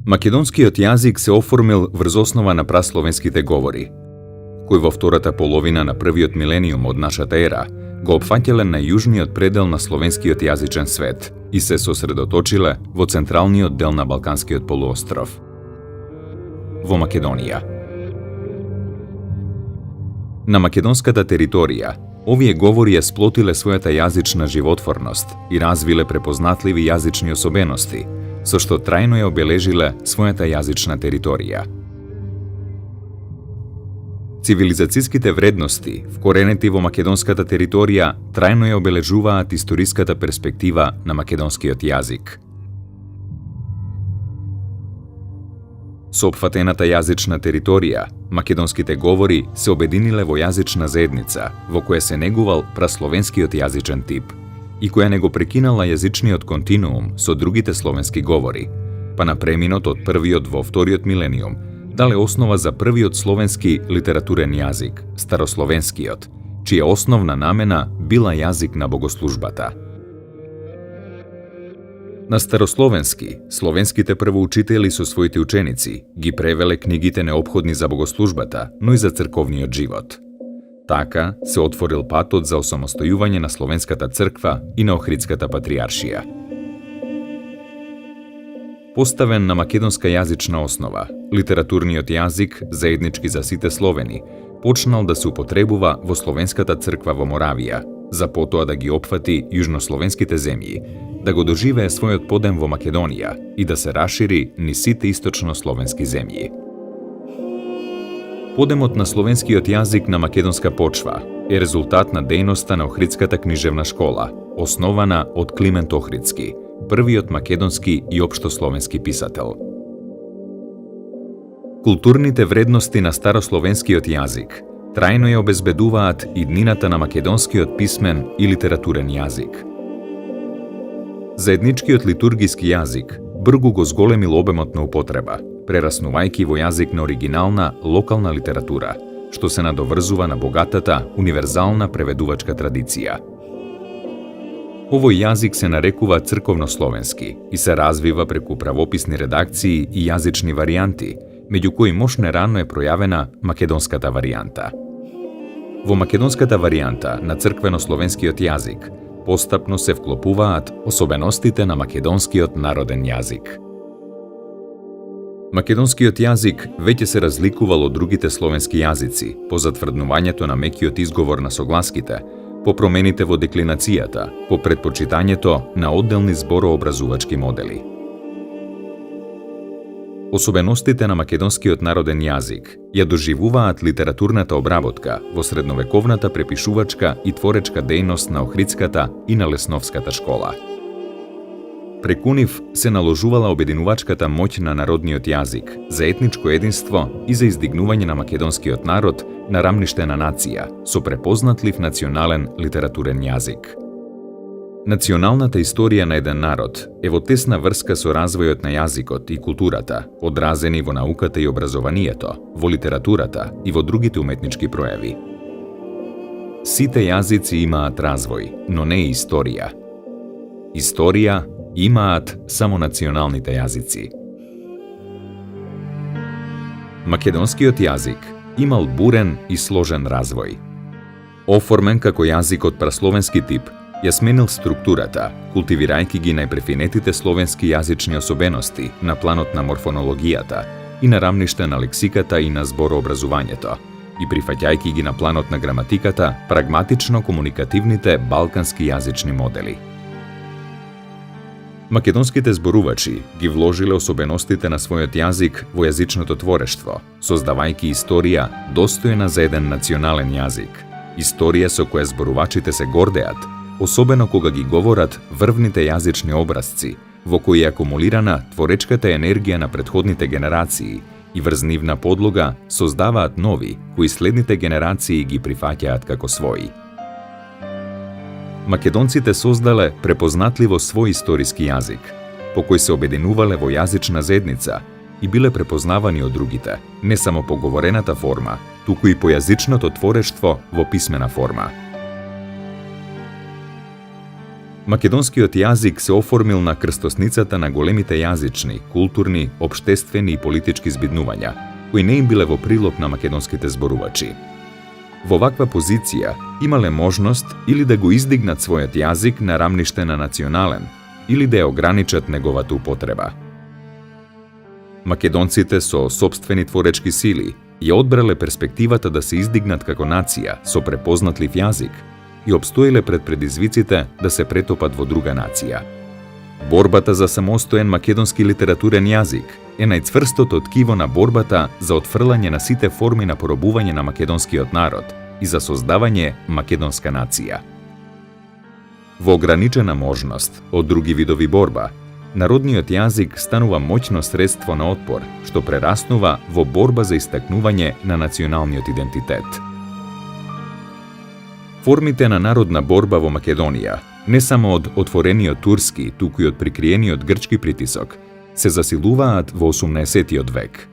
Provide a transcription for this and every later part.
Македонскиот јазик се оформил врз основа на прасловенските говори, кои во втората половина на првиот милениум од нашата ера го опфаќале на јужниот предел на словенскиот јазичен свет и се сосредоточиле во централниот дел на Балканскиот полуостров, во Македонија. На македонската територија, овие говори ја сплотиле својата јазична животворност и развиле препознатливи јазични особености, со што трајно ја обележиле својата јазична територија. Цивилизацијските вредности, вкоренети во македонската територија, трајно ја обележуваат историската перспектива на македонскиот јазик. Со опфатената јазична територија, македонските говори се обединиле во јазична заедница, во која се негувал прасловенскиот јазичен тип, и која не го прекинала јазичниот континуум со другите словенски говори, па на преминот од првиот во вториот милениум дале основа за првиот словенски литературен јазик, старословенскиот, чија основна намена била јазик на богослужбата. На старословенски, словенските првоучители со своите ученици ги превеле книгите неопходни за богослужбата, но и за црковниот живот. Така се отворил патот за осамостојување на Словенската црква и на Охридската патријаршија. Поставен на македонска јазична основа, литературниот јазик, заеднички за сите словени, почнал да се употребува во Словенската црква во Моравија, за потоа да ги опфати јужнословенските земји, да го доживее својот подем во Македонија и да се расшири низ сите источнословенски земји. Подемот на словенскиот јазик на македонска почва е резултат на дејноста на Охридската книжевна школа, основана од Климент Охридски, првиот македонски и општословенски писател. Културните вредности на старословенскиот јазик трајно ја обезбедуваат иднината на македонскиот писмен и литературен јазик. Заедничкиот литургиски јазик бргу го зголемил обемот на употреба, прераснувајќи во јазик на оригинална локална литература, што се надоврзува на богатата, универзална преведувачка традиција. Овој јазик се нарекува црковнословенски и се развива преку правописни редакции и јазични варијанти, меѓу кои мощно рано е пројавена македонската варијанта. Во македонската варијанта на црквено-словенскиот јазик постапно се вклопуваат особеностите на македонскиот народен јазик. Македонскиот јазик веќе се разликувал од другите словенски јазици по затврднувањето на мекиот изговор на согласките, по промените во деклинацијата, по предпочитањето на одделни зборообразувачки модели. Особеностите на македонскиот народен јазик ја доживуваат литературната обработка во средновековната препишувачка и творечка дејност на Охридската и на Лесновската школа. Преку нив се наложувала обединувачката моќ на народниот јазик за етничко единство и за издигнување на македонскиот народ на рамниште на нација со препознатлив национален литературен јазик. Националната историја на еден народ е во тесна врска со развојот на јазикот и културата, одразени во науката и образованието, во литературата и во другите уметнички пројави. Сите јазици имаат развој, но не и историја. Историја имаат само националните јазици. Македонскиот јазик имал бурен и сложен развој. Оформен како јазик од прасловенски тип, ја сменил структурата, култивирајќи ги најпрефинетите словенски јазични особености на планот на морфонологијата и на рамниште на лексиката и на зборообразувањето, и прифаќајќи ги на планот на граматиката прагматично комуникативните балкански јазични модели. Македонските зборувачи ги вложиле особеностите на својот јазик во јазичното творештво, создавајќи историја достојна за еден национален јазик, историја со која зборувачите се гордеат, особено кога ги говорат врвните јазични образци, во кои е акумулирана творечката енергија на претходните генерации и врз нивна подлога создаваат нови, кои следните генерации ги прифаќаат како своји. Македонците создале препознатливо свој историски јазик, по кој се обединувале во јазична заедница и биле препознавани од другите, не само по говорената форма, туку и по јазичното творештво во писмена форма. Македонскиот јазик се оформил на крстосницата на големите јазични, културни, општествени и политички збиднувања, кои не им биле во прилог на македонските зборувачи. Во ваква позиција имале можност или да го издигнат својот јазик на рамниште на национален, или да ја ограничат неговата употреба. Македонците со сопствени творечки сили ја одбрале перспективата да се издигнат како нација со препознатлив јазик и обстоиле пред предизвиците да се претопат во друга нација. Борбата за самостоен македонски литературен јазик е најцврстото ткиво на борбата за отфрлање на сите форми на поробување на македонскиот народ и за создавање македонска нација. Во ограничена можност од други видови борба, народниот јазик станува моќно средство на отпор, што прераснува во борба за истакнување на националниот идентитет. Формите на народна борба во Македонија, не само од отворениот турски, туку и од прикриениот грчки притисок, се засилуваат во 18 век.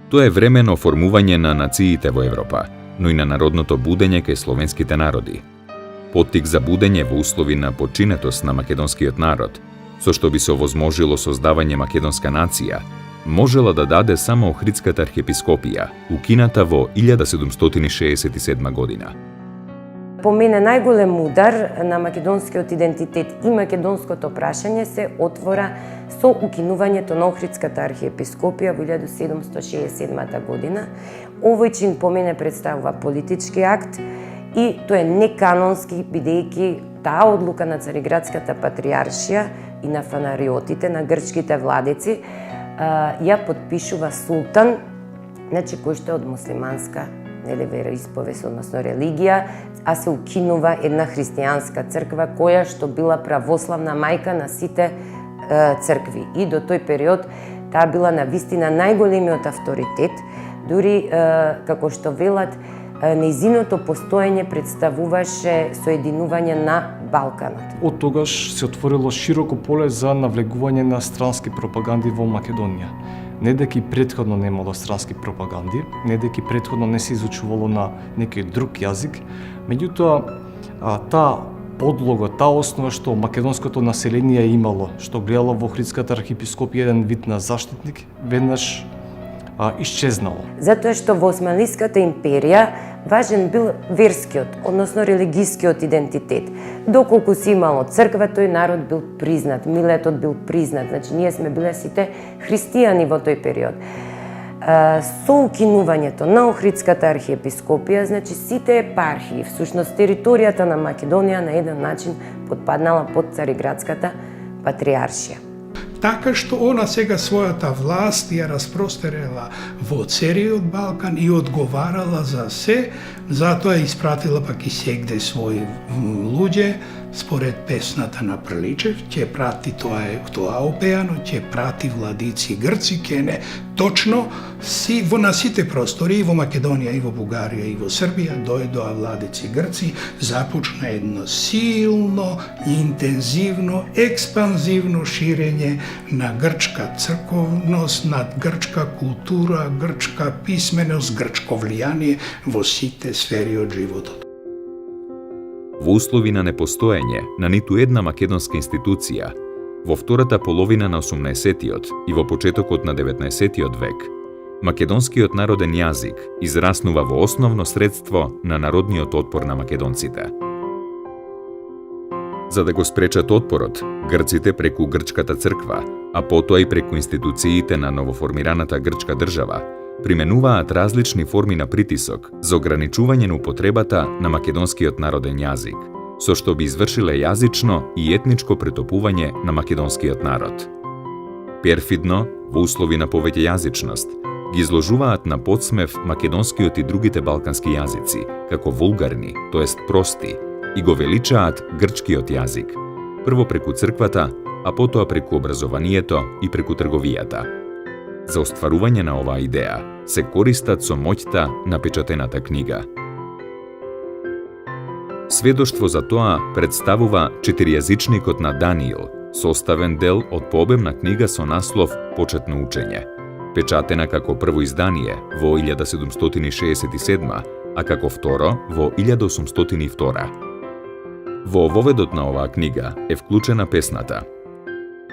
Тоа е време на оформување на нациите во Европа, но и на народното будење кај словенските народи. Поттик за будење во услови на подчинетост на македонскиот народ, со што би се овозможило создавање македонска нација, можела да даде само Охридската архиепископија, укината во 1767 година. По мене најголем удар на македонскиот идентитет и македонското прашање се отвора со укинувањето на Охридската архиепископија во 1767 година. Овој чин по мене представува политички акт и тој е неканонски, бидејќи таа одлука на Цариградската патриаршија и на фанариотите, на грчките владици, ја подпишува султан, кој што е од муслиманска вероисповест, односно религија, а се укинува една христијанска црква која што била православна мајка на сите цркви. И до тој период таа била навистина најголемиот авторитет, дури како што велат, нејзиното постоење представуваше соединување на Балканот. Од тогаш се отворило широко поле за навлегување на странски пропаганди во Македонија. Не дека и претходно немало странски пропаганди, не дека и претходно не се изучувало на некој друг јазик, меѓутоа таа подлога, таа основа што македонското население имало, што гледало во Охридската архиепископија еден вид на заштитник, веднаш исчезнало. Затоа што во Османлиската империја важен бил верскиот, односно религискиот идентитет. Доколку си имало црква, тој народ бил признат, милетот бил признат, значи ние сме биле сите христијани во тој период. Со укинувањето на Охридската архиепископија, значи сите епархии, всушност територијата на Македонија на еден начин подпаднала под Цариградската патриаршија. Така што она сега својата власт ја распростерела во целиот Балкан и одговарала за се, затоа испратила пак и сегде своји луѓе, според песната на Приличев, ќе прати тоа опеано, ќе прати владици грци, ќе не точно на сите простори, и во Македонија, и во Бугарија, и во Србија, дојдоа владици грци, започна едно силно, интензивно, експанзивно ширење на грчка црковност, на грчка култура, грчка писменост, грчко влијание во сите сфери од животот. Во услови на непостоење на ниту една македонска институција, во втората половина на 18-тиот и во почетокот на 19-тиот век, македонскиот народен јазик израснува во основно средство на народниот отпор на македонците. За да го спречат отпорот, грците преку грчката црква, а потоа и преку институциите на новоформираната грчка држава, применуваат различни форми на притисок за ограничување на употребата на македонскиот народен јазик, со што би извршиле јазично и етничко претопување на македонскиот народ. Перфидно, во услови на повеќе јазичност, ги изложуваат на подсмев македонскиот и другите балкански јазици, како вулгарни, тоест прости, и го величаат грчкиот јазик, прво преку црквата, а потоа преку образованието и преку трговијата. За остварување на оваа идеја се користат со моќта на печатената книга. Сведоштво за тоа представува четиријазичникот на Даниил, составен дел од пообемна книга со наслов Почетно учење, печатена како прво издание во 1767, а како второ во 1802. Во воведот на оваа книга е вклучена песната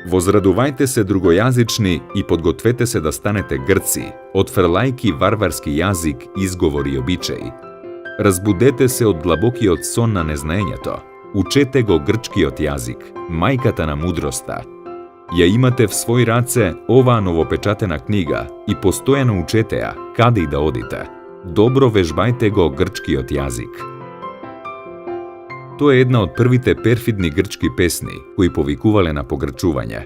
Возрадувајте се другојазични и подгответе се да станете грци, отфрлајки варварски јазик, изговор и обичаи. Разбудете се од длабокиот сон на незнаењето. Учете го грчкиот јазик, мајката на мудроста. Ја имате в свој раце оваа новопечатена книга и постојано учете ја, каде и да одите. Добро вежбајте го грчкиот јазик. Тоа е една од првите перфидни грчки песни кои повикувале на погрчување.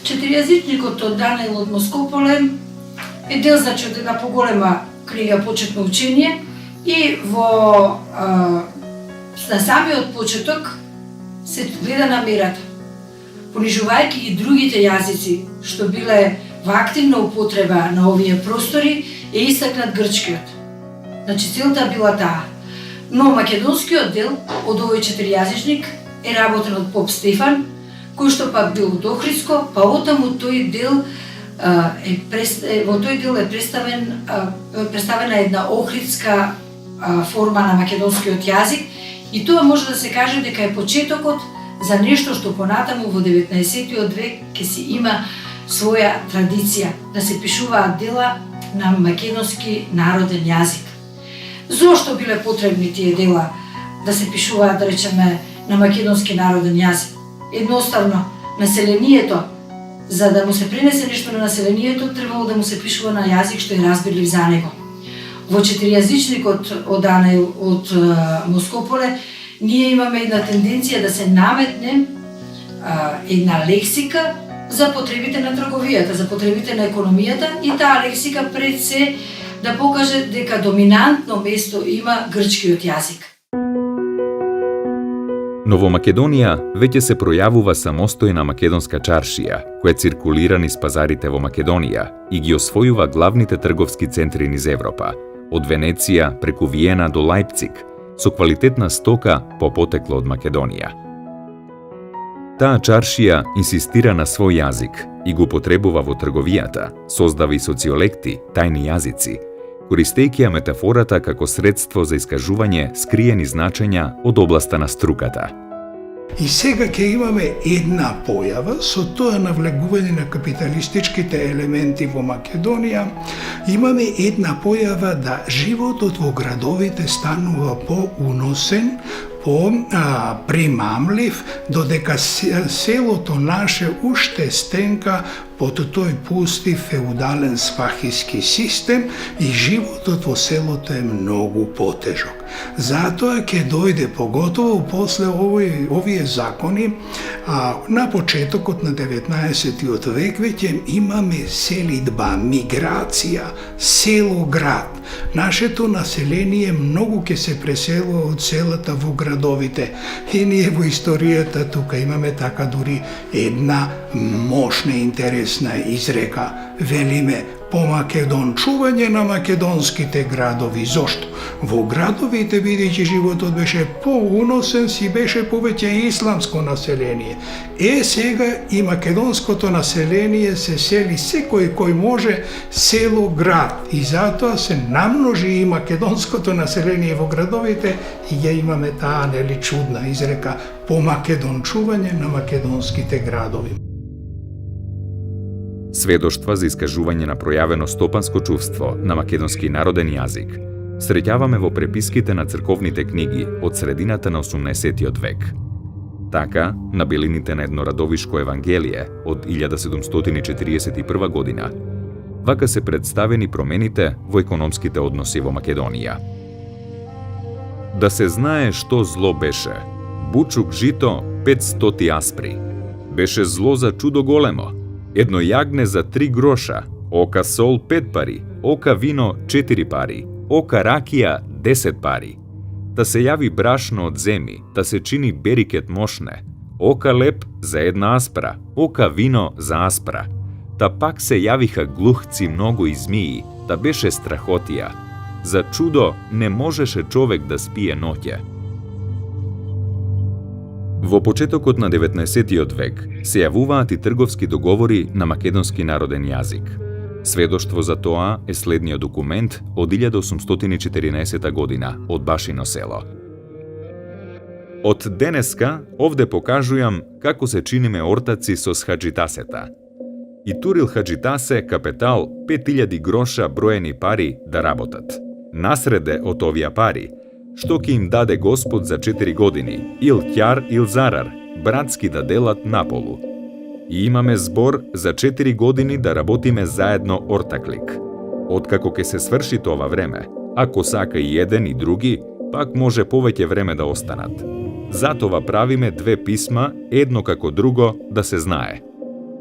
Четиријазичникот од Даниел од Москополе е дел значи од една поголема книга Почетно учење и во на самиот почеток се гледа намерата. Понижувајќи и другите јазици што биле во активна употреба на овие простори, е истакнат грчкиот. Значи целта била таа. Но македонскиот дел од овој четиријазичник е работен од поп Стефан, кој што пак бил од Охридско, па отаму тој дел во тој дел е представена една охридска форма на македонскиот јазик и тоа може да се каже дека е почетокот за нешто што понатаму во 19. век ќе си има своја традиција да се пишуваат дела на македонски народен јазик. Зошто биле потребни тие дела да се пишуваат, да речеме, на македонски народен јазик? Едноставно, населението, за да му се пренесе нешто на населението, требало да му се пишува на јазик што е разбирлив за него. Во четиријазичникот од Даниел од Москополе, ние имаме една тенденција да се наметне една лексика за потребите на трговијата, за потребите на економијата и таа лексика пред се да покаже дека доминантно место има грчкиот јазик. Но во Македонија веќе се пројавува самостојна македонска чаршија, која циркулира низ пазарите во Македонија и ги освојува главните трговски центри низ Европа, од Венеција преку Виена до Лајпциг, со квалитетна стока по потекло од Македонија. Таа чаршија инсистира на свој јазик и го потребува во трговијата, создава и социолекти, тајни јазици, користејќи ја метафората како средство за искажување скриени значења од областа на струката. И сега ќе имаме една појава со тоа навлегување на капиталистичките елементи во Македонија. Имаме една појава да животот во градовите станува поуносен, примамлив, додека селото наше уште стенка под тој пусти феудален свахиски систем и животот во селото е многу потежок. Затоа ќе дојде поготово после овие закони, на почетокот на 19. век веќе имаме селидба, миграција, село-град. Нашето население многу ќе се преселува од селата во градовите. И ние во историјата тука имаме така дури една мощна и интересна изрека. Велиме помакедончување на македонските градови. Зошто? Во градовите, бидејќи животот беше поуносен, си беше повеќе исламско население. Сега и македонското население се сели секој кој може село-град. И затоа се намножи и македонското население во градовите и ја имаме таа нели чудна изрека помакедончување на македонските градови. Сведоштва за искажување на пројавено стопанско чувство на македонски народен јазик среќаваме во преписките на црковните книги од средината на 18. век. Така, на белините на едно радовишко евангелие од 1741 година, вака се представени промените во економските односи во Македонија. Да се знае што зло беше. Бучук жито 500 аспри. Беше зло за чудо големо. Едно јагне за 3 гроша, ока сол 5 пари, ока вино 4 пари, ока ракија 10 пари. Та се јави брашно од земи, та се чини берикет мошне, ока леп за 1 аспра, ока вино за аспра. Та пак се јавиха глухци многу и змии, та беше страхотија. За чудо не можеше човек да спие ноќе. Во почетокот на 19. век се јавуваат и трговски договори на македонски народен јазик. Сведоштво за тоа е следниот документ од 1814 година од Башино село. Od денеска овде покажувам како се чиниме ортаци со схаджитасета. И турил хаджитасе капетал 5000 гроша броени пари да работат. Насреде од овија пари, што ќе им даде Господ за 4 години, ил ќар, ил зарар, братски да делат наполу. И имаме збор за 4 години да работиме заедно ортаклик. Откако ќе се сврши тоа време, ако сака и еден и други, пак може повеќе време да останат. Затова правиме 2 писма, едно како друго, да се знае.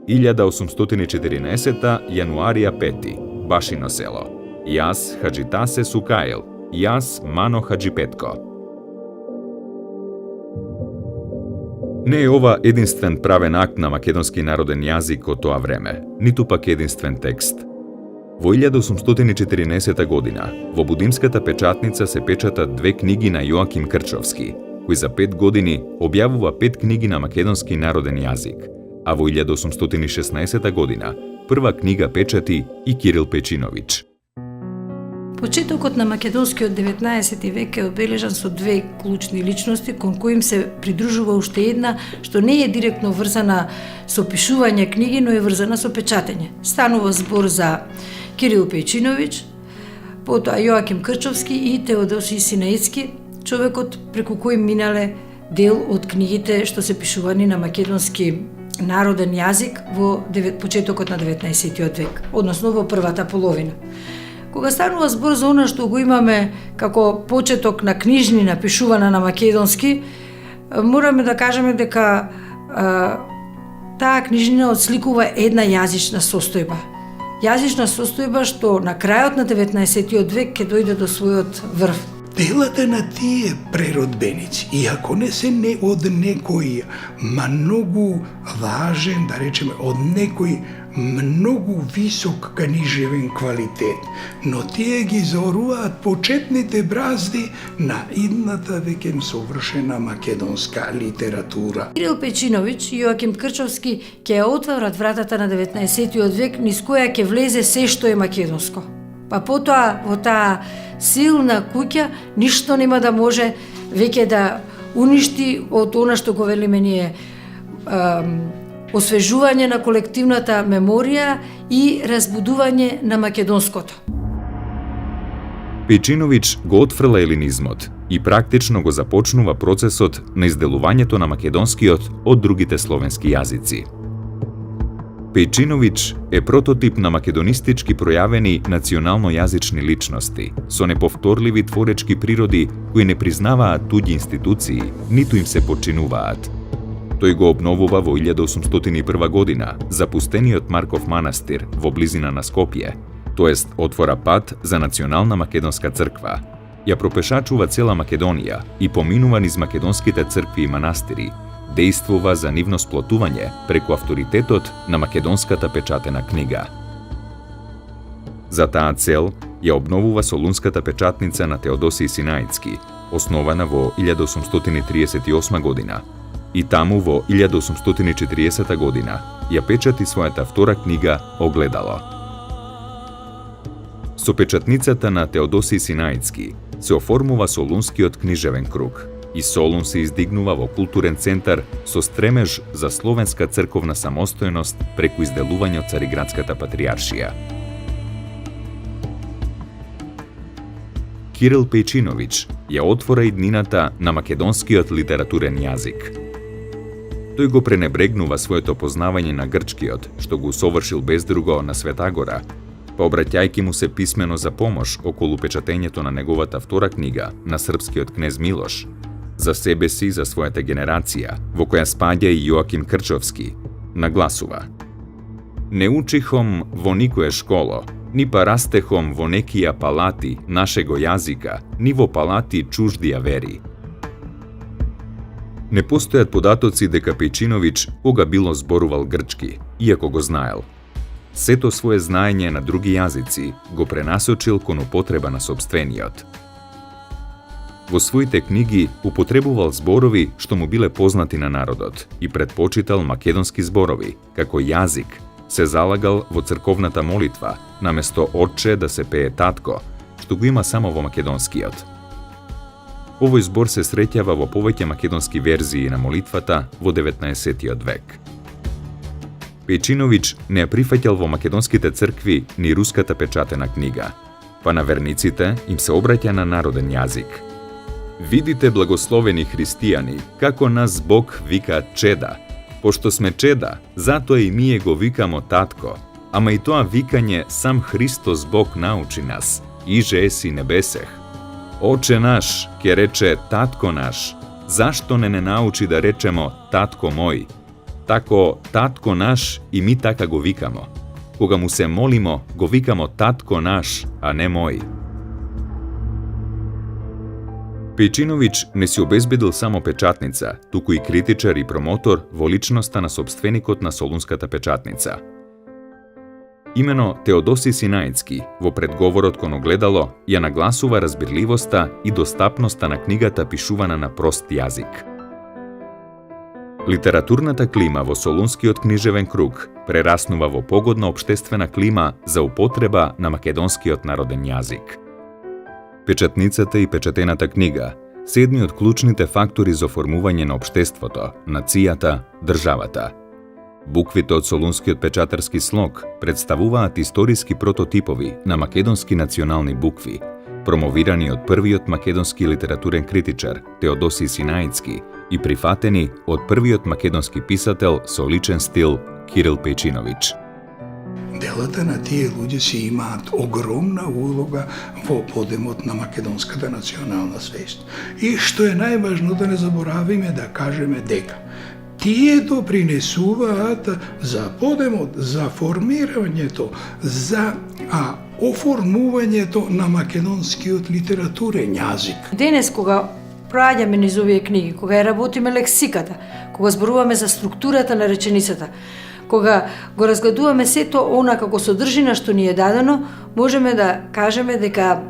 1814 јануарија 5, Башино село. Јас, Хаджитасе Сукаил, јас, Мано Хаджипетко. Не е ова единствен правен акт на македонски народен јазик од тоа време, ниту пак единствен текст. Во 1814 година, во Будимската печатница се печатат 2 книги на Јоаким Крчовски, кој за 5 години објавува 5 книги на македонски народен јазик, а во 1816 година прва книга печати и Кирил Печинович. Почетокот на македонскиот 19 век е обележан со 2 клучни личности, кон коим се придружува уште една, што не е директно врзана со пишување книги, но е врзана со печатење. Станува збор за Кирил Печинович, потоа Јоаким Крчовски и Теодосиј Синаицки, човекот преку кој минале дел од книгите што се пишувани на македонски народен јазик во почетокот на 19 век, односно во првата половина. Кога станува збор за она што го имаме како почеток на книжнина пишувана на македонски, мораме да кажеме дека таа книжнина отсликува една јазична состојба. Јазична состојба што на крајот на 19 век ќе дојде до својот врв. Делата на тие преродбеници, иако не се не од некој многу важен, да речеме, од некој многу висок книжевен квалитет, но тие ги заоруваат почетните бразди на идната веќе совршена македонска литература. Кирил Печинович и Јоаким Крчовски ќе ја отворат вратата на 19 век низ која ќе влезе се што е македонско. Па потоа во таа силна куќа ништо нема да може веќе да уништи од она што го велиме ние освежување на колективната меморија и разбудување на македонското. Печинович го отфрла елинизмот и практично го започнува процесот на изделувањето на македонскиот од другите словенски јазици. Печинович е прототип на македонистички пројавени национално-јазични личности, со неповторливи творечки природи кои не признаваат туѓи институции, ниту им се подчинуваат. Тој го обновува во 1801 година запустениот Марков манастир во близина на Скопје, тоест отвора пат за национална македонска црква. Ја пропешачува цела Македонија и поминува низ македонските цркви и манастири, действува за нивно сплотување преку авторитетот на македонската печатена книга. За таа цел ја обновува Солунската печатница на Теодосиј Синаицки, основана во 1838 година, и таму во 1840 година ја печати својата втора книга Огледало. Со печатницата на Теодосиј Синаицки се оформува Солунскиот книжевен круг и Солун се издигнува во културен центар со стремеж за словенска црковна самостојност преку изделување од Цариградската патријаршија. Кирил Печинович ја отвора иднината на македонскиот литературен јазик. Тој го пренебрегнува своето познавање на грчкиот, што го совршил без друго на Светагора, па обраќајќи му се писмено за помош околу печатењето на неговата втора книга на српскиот кнез Милош, за себе си и за својата генерација, во која спаѓа и Јоаким Крчовски, нагласува: Не учихом во никое школо, ни па растехом во некија палати нашего јазика, ни во палати чуждија вери. Не постојат податоци дека Печинович кога било зборувал грчки, иако го знаел. Сето свое знаење на други јазици го пренасочил кон употреба на сопствениот. Во своите книги употребувал зборови што му биле познати на народот и предпочитал македонски зборови, како јазик, се залагал во црковната молитва, наместо отче да се пее татко, што го има само во македонскиот. Овој збор се среќава во повеќе македонски верзии на молитвата во 19. век. Пејчиновиќ не ја прифаќал во македонските цркви ни руската печатена книга, па на верниците им се обраќа на народен јазик. Видите, благословени христијани, како нас Бог вика чеда. Пошто сме чеда, затоа и ние го викамо татко. Ама и тоа викање сам Христос Бог научи нас. Иже еси небесех. Оче наш, ке рече татко наш. Зашто не научи да речемо татко мој? Тако татко наш и ми така го викамо. Кога му се молимо, го викамо татко наш, а не мој. Пејчиновиќ не си обезбедил само печатница, туку и критичар и промотор во личноста на сопственикот на Солунската печатница. Имено Теодосиј Синаицки во предговорот кон огледало ја нагласува разбирливоста и достапноста на книгата пишувана на прост јазик. Литературната клима во Солунскиот книжевен круг прераснува во погодна општествена клима за употреба на македонскиот народен јазик. Печатницата и печатената книга се едни од клучните фактори за формување на општеството, нацијата, државата. Буквите од Солунскиот печатарски слог представуваат историски прототипови на македонски национални букви, промовирани од првиот македонски литературен критичар Теодосиј Синаицки и прифатени од првиот македонски писател со личен стил Кирил Пејчиновиќ. Делата на тие луѓе си имаат огромна улога во подемот на македонската национална свест. И што е најважно да не заборавиме да кажеме дека тие допринесуваат за подемот, за формирањето, за оформувањето на македонскиот литературен јазик. Денес кога проаѓаме низ овие книги, кога ја работиме лексиката, кога зборуваме за структурата на реченицата, кога го разгледуваме сето она како содржина што ни е дадено, можеме да кажеме дека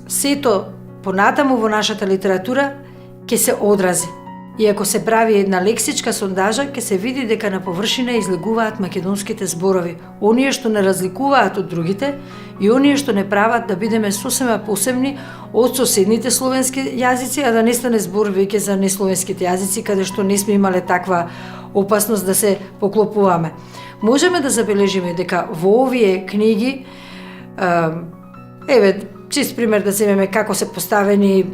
сето понатаму во нашата литература ќе се одрази. И ако се прави една лексичка сондажа, ќе се види дека на површина излегуваат македонските зборови, оние што не разликуваат од другите и оние што не прават да бидеме сосема посебни од соседните словенски јазици, а да не стане збор веќе за несловенските јазици, каде што не сме имале таква опасност да се поклопуваме. Можеме да забележиме дека во овие книги, чист пример да земеме како се поставени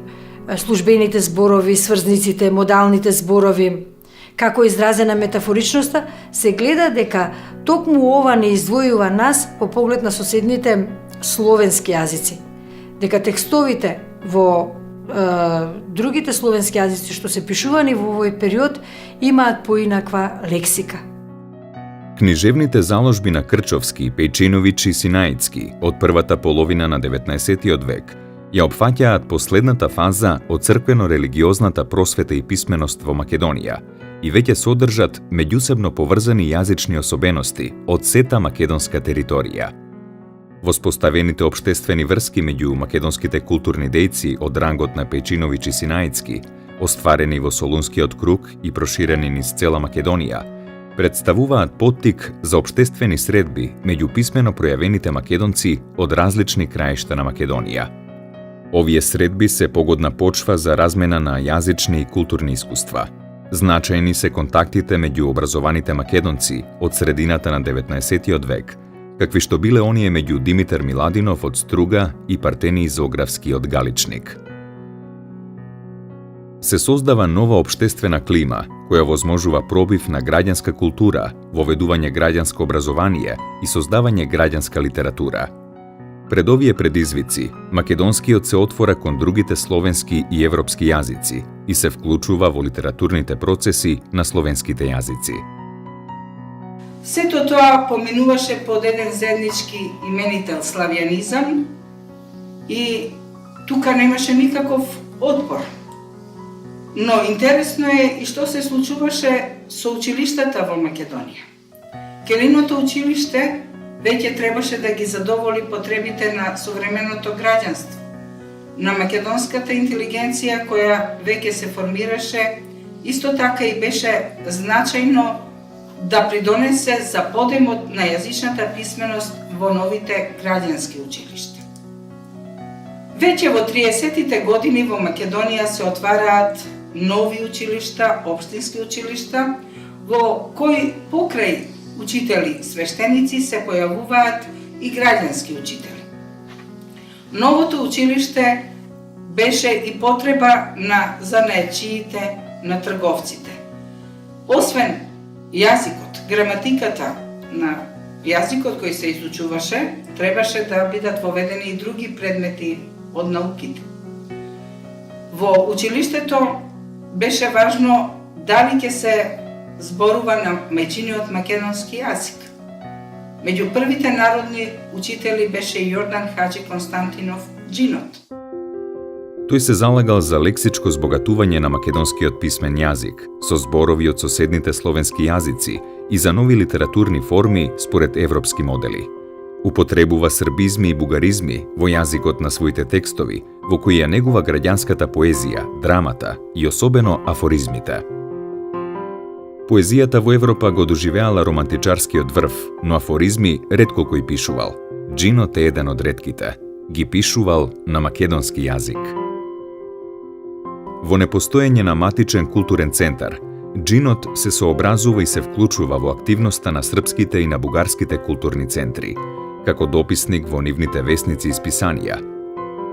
службените зборови, сврзниците, модалните зборови, како изразена метафоричноста, се гледа дека токму ова не издвојува нас по поглед на соседните словенски јазици. Дека текстовите во другите словенски јазици што се пишувани во овој период имаат поинаква лексика. Книжевните заложби на Крчовски, Пејчиновиќ и Синаицки од првата половина на 19. век ја опфаќаат последната фаза од црквено-религиозната просвета и писменост во Македонија и веќе содржат меѓусебно поврзани јазични особености од сета македонска територија. Воспоставените општествени врски меѓу македонските културни дејци од рангот на Пејчиновиќ и Синаицки, остварени во Солунскиот круг и проширени низ цела Македонија, представуваат поттик за општествени средби меѓу писмено пројавените македонци од различни краишта на Македонија. Овие средби се погодна почва за размена на јазични и културни искуства. Значајни се контактите меѓу образованите македонци од средината на 19. век, какви што биле оние меѓу Димитар Миладинов од Струга и Партенија Зографски од Галичник. Се создава нова општествена клима, која возможува пробив на граѓанска култура, воведување граѓанско образование и создавање граѓанска литература. Пред овие предизвици, македонскиот се отвора кон другите словенски и европски јазици и се вклучува во литературните процеси на словенските јазици. Сето тоа поминуваше под еден заеднички именител славјанизам и тука немаше никаков отпор. Но интересно е и што се случуваше со училиштата во Македонија. Келиното училиште веќе требаше да ги задоволи потребите на современото граѓанство, на македонската интелигенција која веќе се формираше, исто така и беше значајно да придонесе за подемот на јазичната писменост во новите граѓански училишта. Веќе во 30-тите години во Македонија се отвараат нови училишта, општински училишта, во кои покрај учители свештеници се појавуваат и граѓански учители. Новото училиште беше и потреба на занаечиите, на трговците. Освен јазикот, граматиката на јазикот кој се изучуваше, требаше да бидат воведени и други предмети од науките. Во училиштето беше важно дали ќе се зборува на мајчиниот македонски јазик. Меѓу првите народни учители беше Јордан Хаџи Константинов Джинот. Тој се залагал за лексичко збогатување на македонскиот писмен јазик, со зборови од соседните словенски јазици и за нови литературни форми според европски модели. Употребува србизми и бугаризми во јазикот на своите текстови, во кои ја негува граѓанската поезија, драмата и особено афоризмите. Поезијата во Европа го доживеала романтичарскиот врв, но афоризми ретко кој пишувал. Джинот е еден од ретките. Ги пишувал на македонски јазик. Во непостоење на матичен културен центар, Джинот се сообразува и се вклучува во активноста на српските и на бугарските културни центри, како дописник во нивните весници и списанија.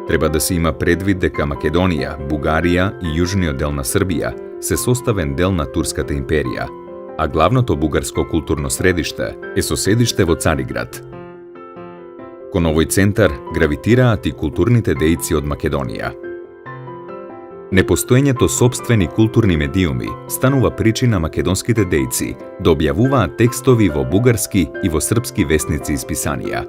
Треба да се има предвид дека Македонија, Бугарија и јужниот дел на Србија се составен дел на Турската империја, а главното бугарско културно средиште е со седиште во Цариград. Кон овој центар гравитираат и културните дејци од Македонија. Непостоењето сопствени културни медиуми станува причина македонските дејци да објавуваат текстови во бугарски и во српски весници и списанија.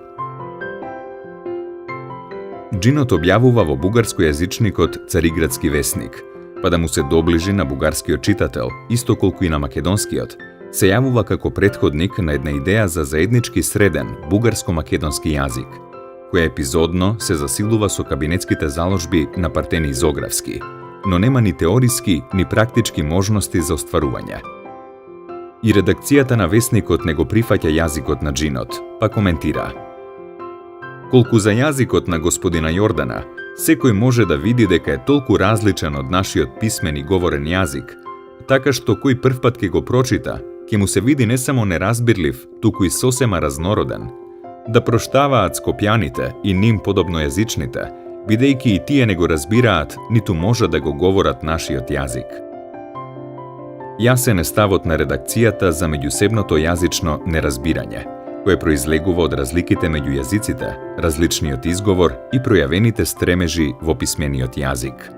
Джинот објавува во бугарскојазичникот Цариградски весник, па да му се доближи на бугарскиот читател, исто колку и на македонскиот, се јавува како претходник на една идеја за заеднички среден бугарско-македонски јазик, која епизодно се засилува со кабинетските заложби на Партени Изографски, но нема ни теориски, ни практички можности за остварување. И редакцијата на весникот не го прифаќа јазикот на Джинот, па коментира: колку за јазикот на господина Јордана, секој може да види дека е толку различен од нашиот писмен и говорен јазик, така што кој првпат ќе го прочита, ќе му се види не само неразбирлив, туку и сосема разнороден. Да проштаваат скопјаните и ним подобно јазичните, бидејќи и тие не го разбираат, ниту може да го говорат нашиот јазик. Јасен е ставот на редакцијата за меѓусебното јазично неразбирање, кое произлегува од разликите меѓу јазиците, различниот изговор и пројавените стремежи во писмениот јазик.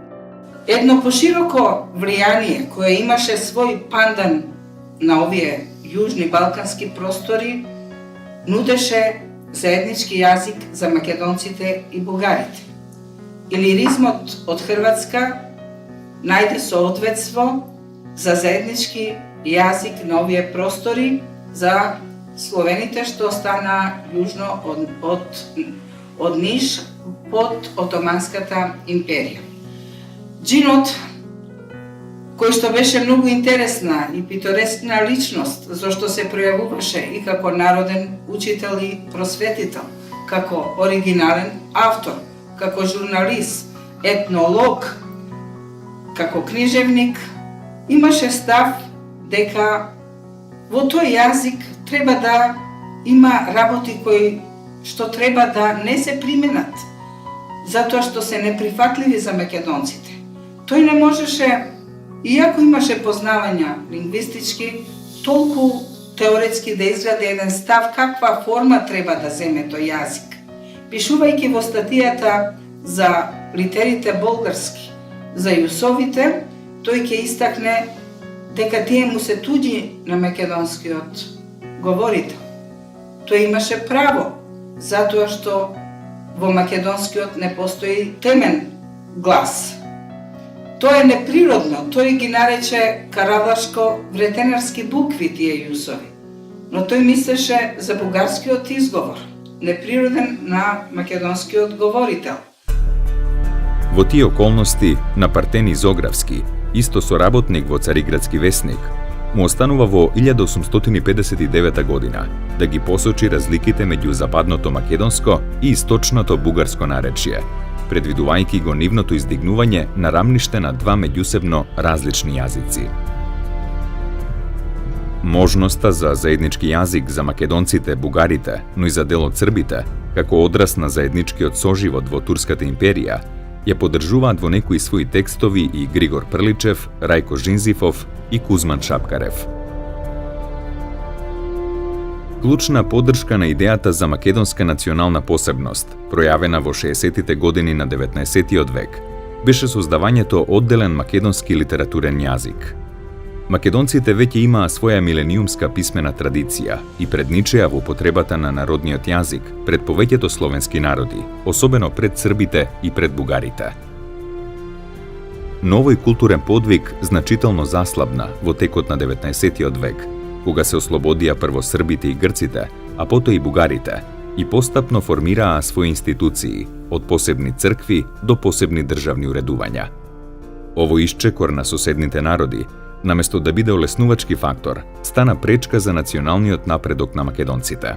Едно пошироко влијание кое имаше свој пандан на овие јужни балкански простори, нудеше заеднички јазик за македонците и бугарите. Илиризмот од Хрватска најде соодветство за заеднички јазик на овие простори за словените што остана јужно од Ниш под Отоманската империја. Джинот, кој што беше многу интересна и питорескна личност, зашто се пројавуваше и како народен учител и просветител, како оригинален автор, како журналист, етнолог, како книжевник, имаше став дека во тој јазик треба да има работи кои што треба да не се применат, затоа што се неприфатливи за македонците. Тој не можеше, иако имаше познавања лингвистички, толку теоретски да изгради еден став каква форма треба да земе тој јазик. Пишувајќи во статијата за литерите болгарски, за јусовите, тој ќе истакне дека тие му се туѓи на македонскиот говорител. Тој имаше право, затоа што во македонскиот не постои темен глас. Тоа е неприродно, тој ги нарече каравашко-вретенарски букви тие јусови, но тој мислеше за бугарскиот изговор, неприроден на македонскиот говорител. Во тие околности, на Партени Изографски, исто соработник во Цариградски весник, му останува во 1859 година да ги посочи разликите меѓу западното македонско и источното бугарско наречје, предвидувајќи го нивното издигнување на рамниште на два меѓусебно различни јазици. Можноста за заеднички јазик за македонците, бугарите, но и за дел од србите, како одраз на заедничкиот соживот во Турската империја, ја поддржуваат во некои своји текстови и Григор Прличев, Рајко Жинзифов и Кузман Шапкарев. Клучна поддршка на идејата за македонска национална посебност, пројавена во 60-тите години на 19-тиот век, беше создавањето одделен македонски литературен јазик. Македонците веќе имаа своја милениумска писмена традиција и предничеа во употребата на народниот јазик пред повеќето словенски народи, особено пред србите и пред бугарите. Но овој културен подвиг значително заслабна во текот на 19-тиот век, кога се ослободија прво србите и грците, а потоа и бугарите, и постапно формираа своји институции, од посебни цркви до посебни државни уредувања. Овој исчекор на соседните народи, наместо да биде олеснувачки фактор, стана пречка за националниот напредок на македонците.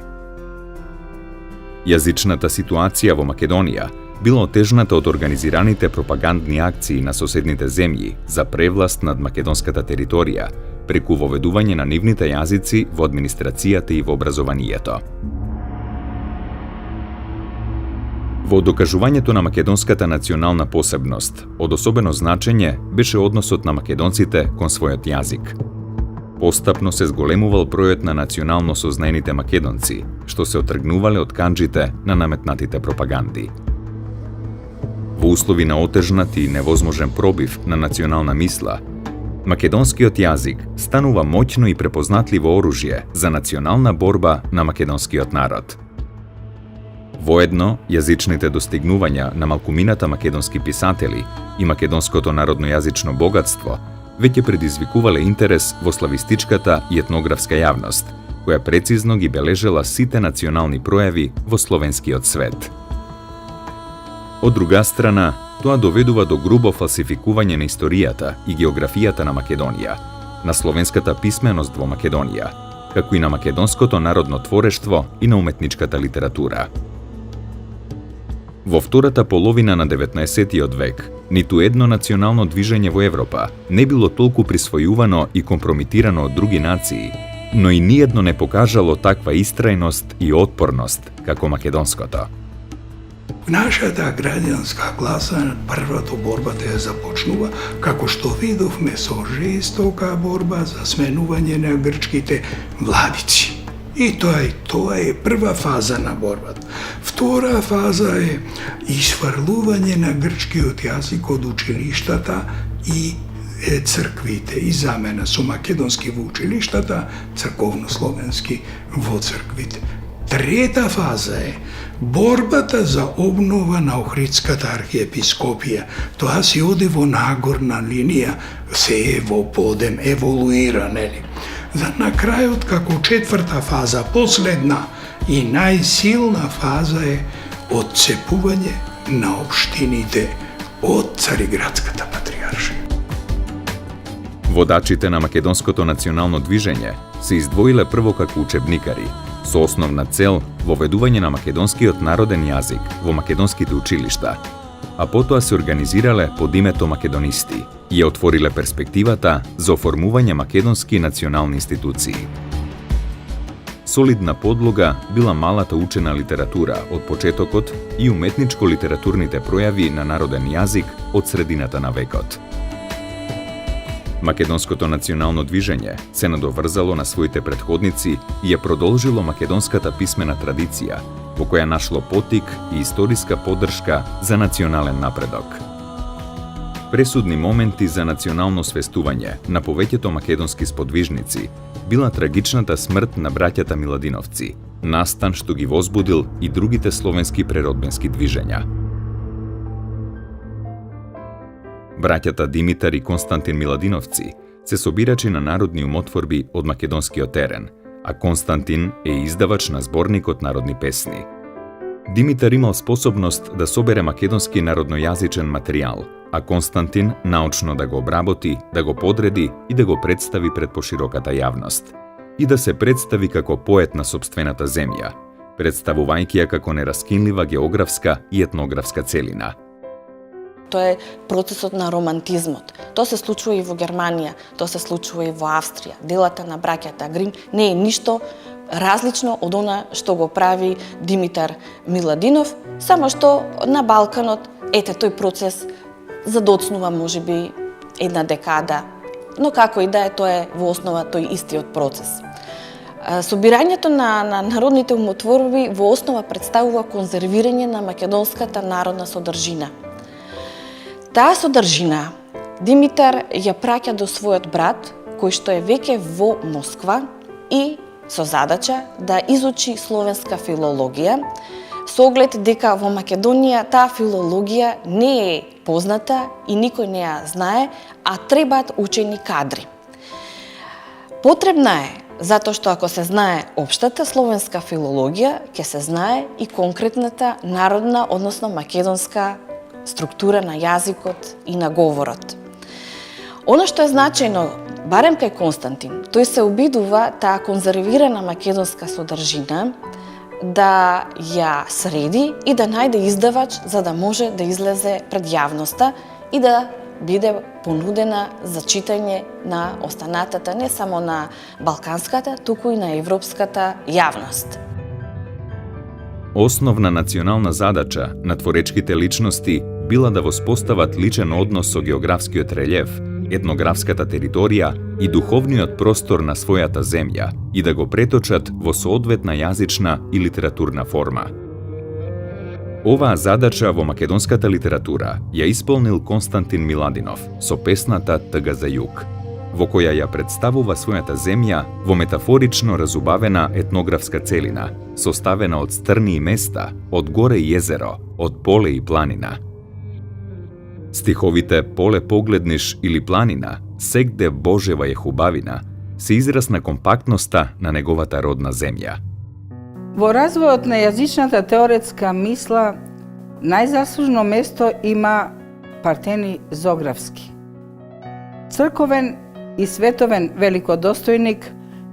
Јазичната ситуација во Македонија била отежната од организираните пропагандни акции на соседните земји за превласт над македонската територија, преку воведување на нивните јазици во администрацијата и во образованието. Во докажувањето на македонската национална посебност, од особено значење беше односот на македонците кон својот јазик. Постапно се зголемувал бројот на национално сознаените македонци, што се отргнувале од канџите на наметнатите пропаганди. Во услови на отежнат и невозможен пробив на национална мисла, македонскиот јазик станува моќно и препознатливо оружје за национална борба на македонскиот народ. Воедно, јазичните достигнувања на малкумината македонски писатели и македонското народнојазично богатство веќе предизвикувале интерес во славистичката и етнографска јавност, која прецизно ги бележела сите национални пројави во словенскиот свет. Од друга страна, тоа доведува до грубо фалсификување на историјата и географијата на Македонија, на словенската писменост во Македонија, како и на македонското народно творештво и на уметничката литература. Во втората половина на 19-тиот век, ниту едно национално движење во Европа не било толку присвојувано и компромитирано од други нации, но и ниедно не покажало таква истрајност и отпорност како македонското. Нашата граѓанска класа првато борбата ја започнува, како што видовме, со жестока борба за сменување на грчките владици. И тоа е прва фаза на борбата. Втора фаза е исфрлување на грчкиот јазик од училиштата и црквите и замена со македонски во училиштата, црковно-словенски во црквите. Трета фаза е борбата за обнова на Охридската архиепископија. Тоа се оди во нагорна линија, се е во подем, еволуира, нели? За на крајот, како четврта фаза, последна и најсилна фаза е отцепување на општините од Цариградската патријаршија. Водачите на македонското национално движење се издвоиле прво како учебникари, со основна цел воведување на македонскиот народен јазик во македонските училишта, а потоа се организирале под името македонисти и ја отвориле перспективата за оформување македонски национални институции. Солидна подлога била малата учена литература од почетокот и уметничко-литературните пројави на народен јазик од средината на векот. Македонското национално движење се надоврзало на своите претходници и ја продолжило македонската писмена традиција, во која нашло потик и историска поддршка за национален напредок. Пресудни моменти за национално свестување на повеќето македонски сподвижници била трагичната смрт на браќата Миладиновци, настан што ги возбудил и другите словенски преродбенски движења. Браќата Димитар и Константин Миладиновци се собирачи на народни умотворби од македонскиот терен, а Константин е издавач на зборникот народни песни. Димитар имал способност да собере македонски народнојазичен материјал, а Константин научно да го обработи, да го подреди и да го представи пред пошироката јавност. И да се представи како поет на сопствената земја, представувајќи ја како нераскинлива географска и етнографска целина. Тоа е процесот на романтизмот. Тоа се случува и во Германија, тоа се случува и во Австрија. Делата на браќата Грим не е ништо различно од она што го прави Димитар Миладинов, само што на Балканот, тој процес задоцнува можеби една декада, но како и да е, тоа е во основа тој истиот процес. Собирањето на народните умотворби во основа представува конзервирање на македонската народна содржина. Таа содржина Димитар ја праќа до својот брат, кој што е веќе во Москва и со задача да изучи словенска филологија, со оглед дека во Македонија таа филологија не е позната и никој не ја знае, а требаат учени кадри. Потребна е, затоа што ако се знае општата словенска филологија, ќе се знае и конкретната народна, односно македонска структура на јазикот и на говорот. Оно што е значајно, барем кај Константин, тој се обидува таа конзервирана македонска содржина да ја среди и да најде издавач за да може да излезе пред јавноста и да биде понудена за читање на останатата не само на балканската, туку и на европската јавност. Основна национална задача на творечките личности била да воспостават личен однос со географскиот релјеф, етнографската територија и духовниот простор на својата земја и да го преточат во соодветна јазична и литературна форма. Оваа задача во македонската литература ја исполнил Константин Миладинов со песната Тъга за југ, во која ја представува својата земја во метафорично разубавена етнографска целина, составена од стрни и места, од горе и езеро, од поле и планина. Стиховите "Поле погледниш" или "Планина", "Сегде Божева е хубавина" се израз на компактноста на неговата родна земја. Во развојот на јазичната теоретска мисла најзаслужно место има Партени Зографски. Црковен и световен великодостојник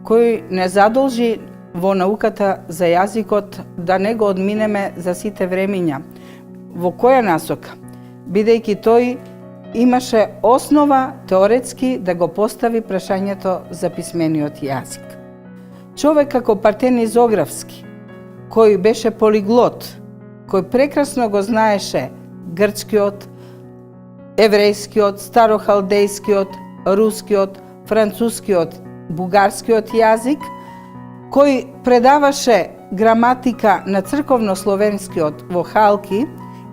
кој не задолжи во науката за јазикот да не го одминеме за сите времиња. Во која насока? Бидејќи тој имаше основа теоретски да го постави прашањето за писмениот јазик. Човек како Партени Зографски, кој беше полиглот, кој прекрасно го знаеше грчкиот, еврејскиот, старохалдејскиот, рускиот, францускиот, бугарскиот јазик, кој предаваше граматика на црковно-словенскиот во Халки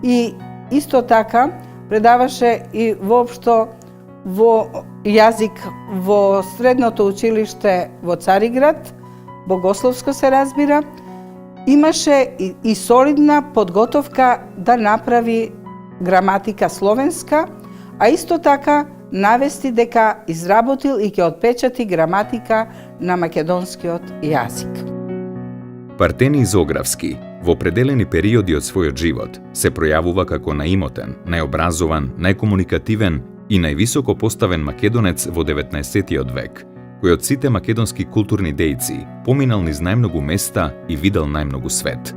и исто така предаваше и воопшто во јазик во средното училиште во Цариград, богословско се разбира, имаше и солидна подготовка да направи граматика словенска, а исто така навести дека изработил и ќе отпечати граматика на македонскиот јазик. Партени Зографски во определени периоди од својот живот се пројавува како наимотен, најобразован, најкомуникативен и највисоко поставен македонец во 19. век, кој од сите македонски културни дејци поминал низ најмногу места и видел најмногу свет.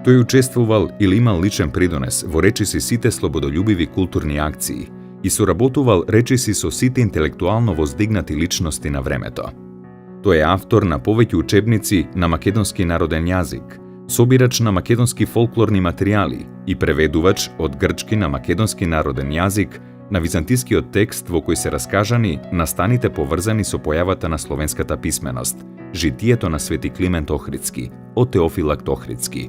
Тој учествувал или имал личен придонес во речиси сите слободолюбиви културни акции и соработувал речиси со сите интелектуално воздигнати личности на времето. Тој е автор на повеќе учебници на македонски народен јазик, собирач на македонски фолклорни материјали и преведувач од грчки на македонски народен јазик на византискиот текст во кој се раскажани настаните поврзани со појавата на словенската писменост, житието на Свети Климент Охридски, од Теофилакт Охридски.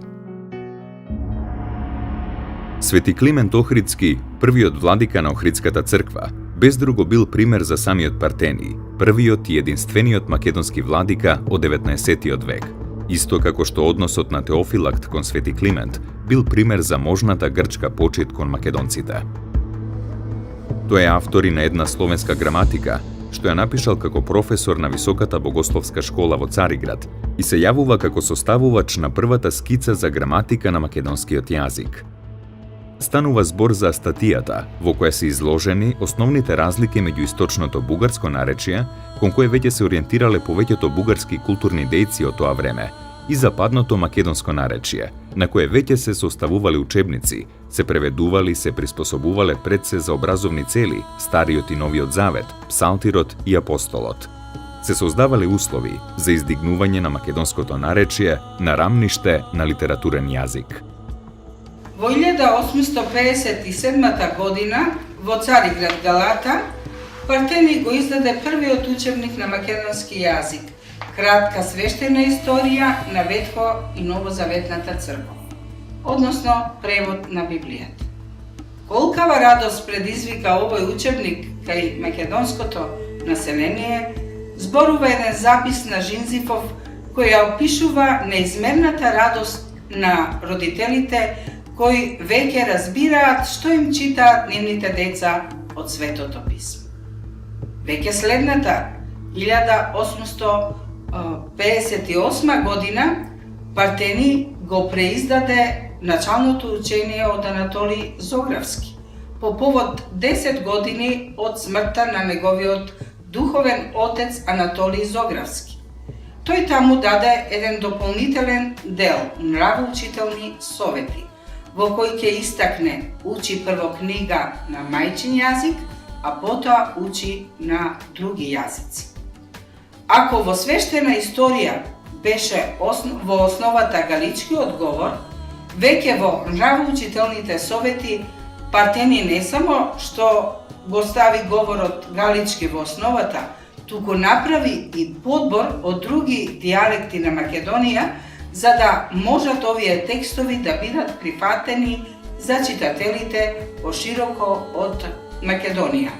Свети Климент Охридски, првиот владика на Охридската црква, без друго бил пример за самиот Партени, првиот и единствениот македонски владика од 19. век, исто како што односот на Теофилакт кон Свети Климент бил пример за можната грчка почит кон македонците. Тој е автор и на една словенска граматика, што ја напишал како професор на Високата богословска школа во Цариград и се јавува како составувач на првата скица за граматика на македонскиот јазик. Станува збор за статијата, во која се изложени основните разлики меѓу источното бугарско наречие, кон кое веќе се ориентирале повеќето бугарски културни дејци од тоа време, и западното македонско наречие, на кое веќе се составувале учебници, се преведували, се приспособувале пред се за образовни цели, Стариот и Новиот Завет, Псалтирот и Апостолот. Се создавале услови за издигнување на македонското наречие на рамниште на литературен јазик. Во 1857 година во Цариград, Галата, Партени го издаде првиот учебник на македонски јазик, кратка свештена историја на Ветхо и Новозаветната црква, односно превод на Библијата. Колкава радост предизвика овој учебник кај македонското население, зборува еден запис на Жинзифов кој ја опишува неизмерната радост на родителите кои веќе разбираат што им читаат нивните деца од Светото писмо. Веќе следната 1858 година Партени го преиздаде началното учение од Анатолий Зографски по повод 10 години од смртта на неговиот духовен отец Анатолий Зографски. Тој таму даде еден дополнителен дел нравоучителни совети, во кој ќе истакне учи прво книга на мајчин јазик, а потоа учи на други јазици. Ако во свештена историја беше во основата галичкиот говор, веќе во нравоучителните совети Партени не само што го стави говорот галички во основата, туку направи и подбор од други дијалекти на Македонија, за да можат овие текстови да бидат прифатени за читателите пошироко од Македонија.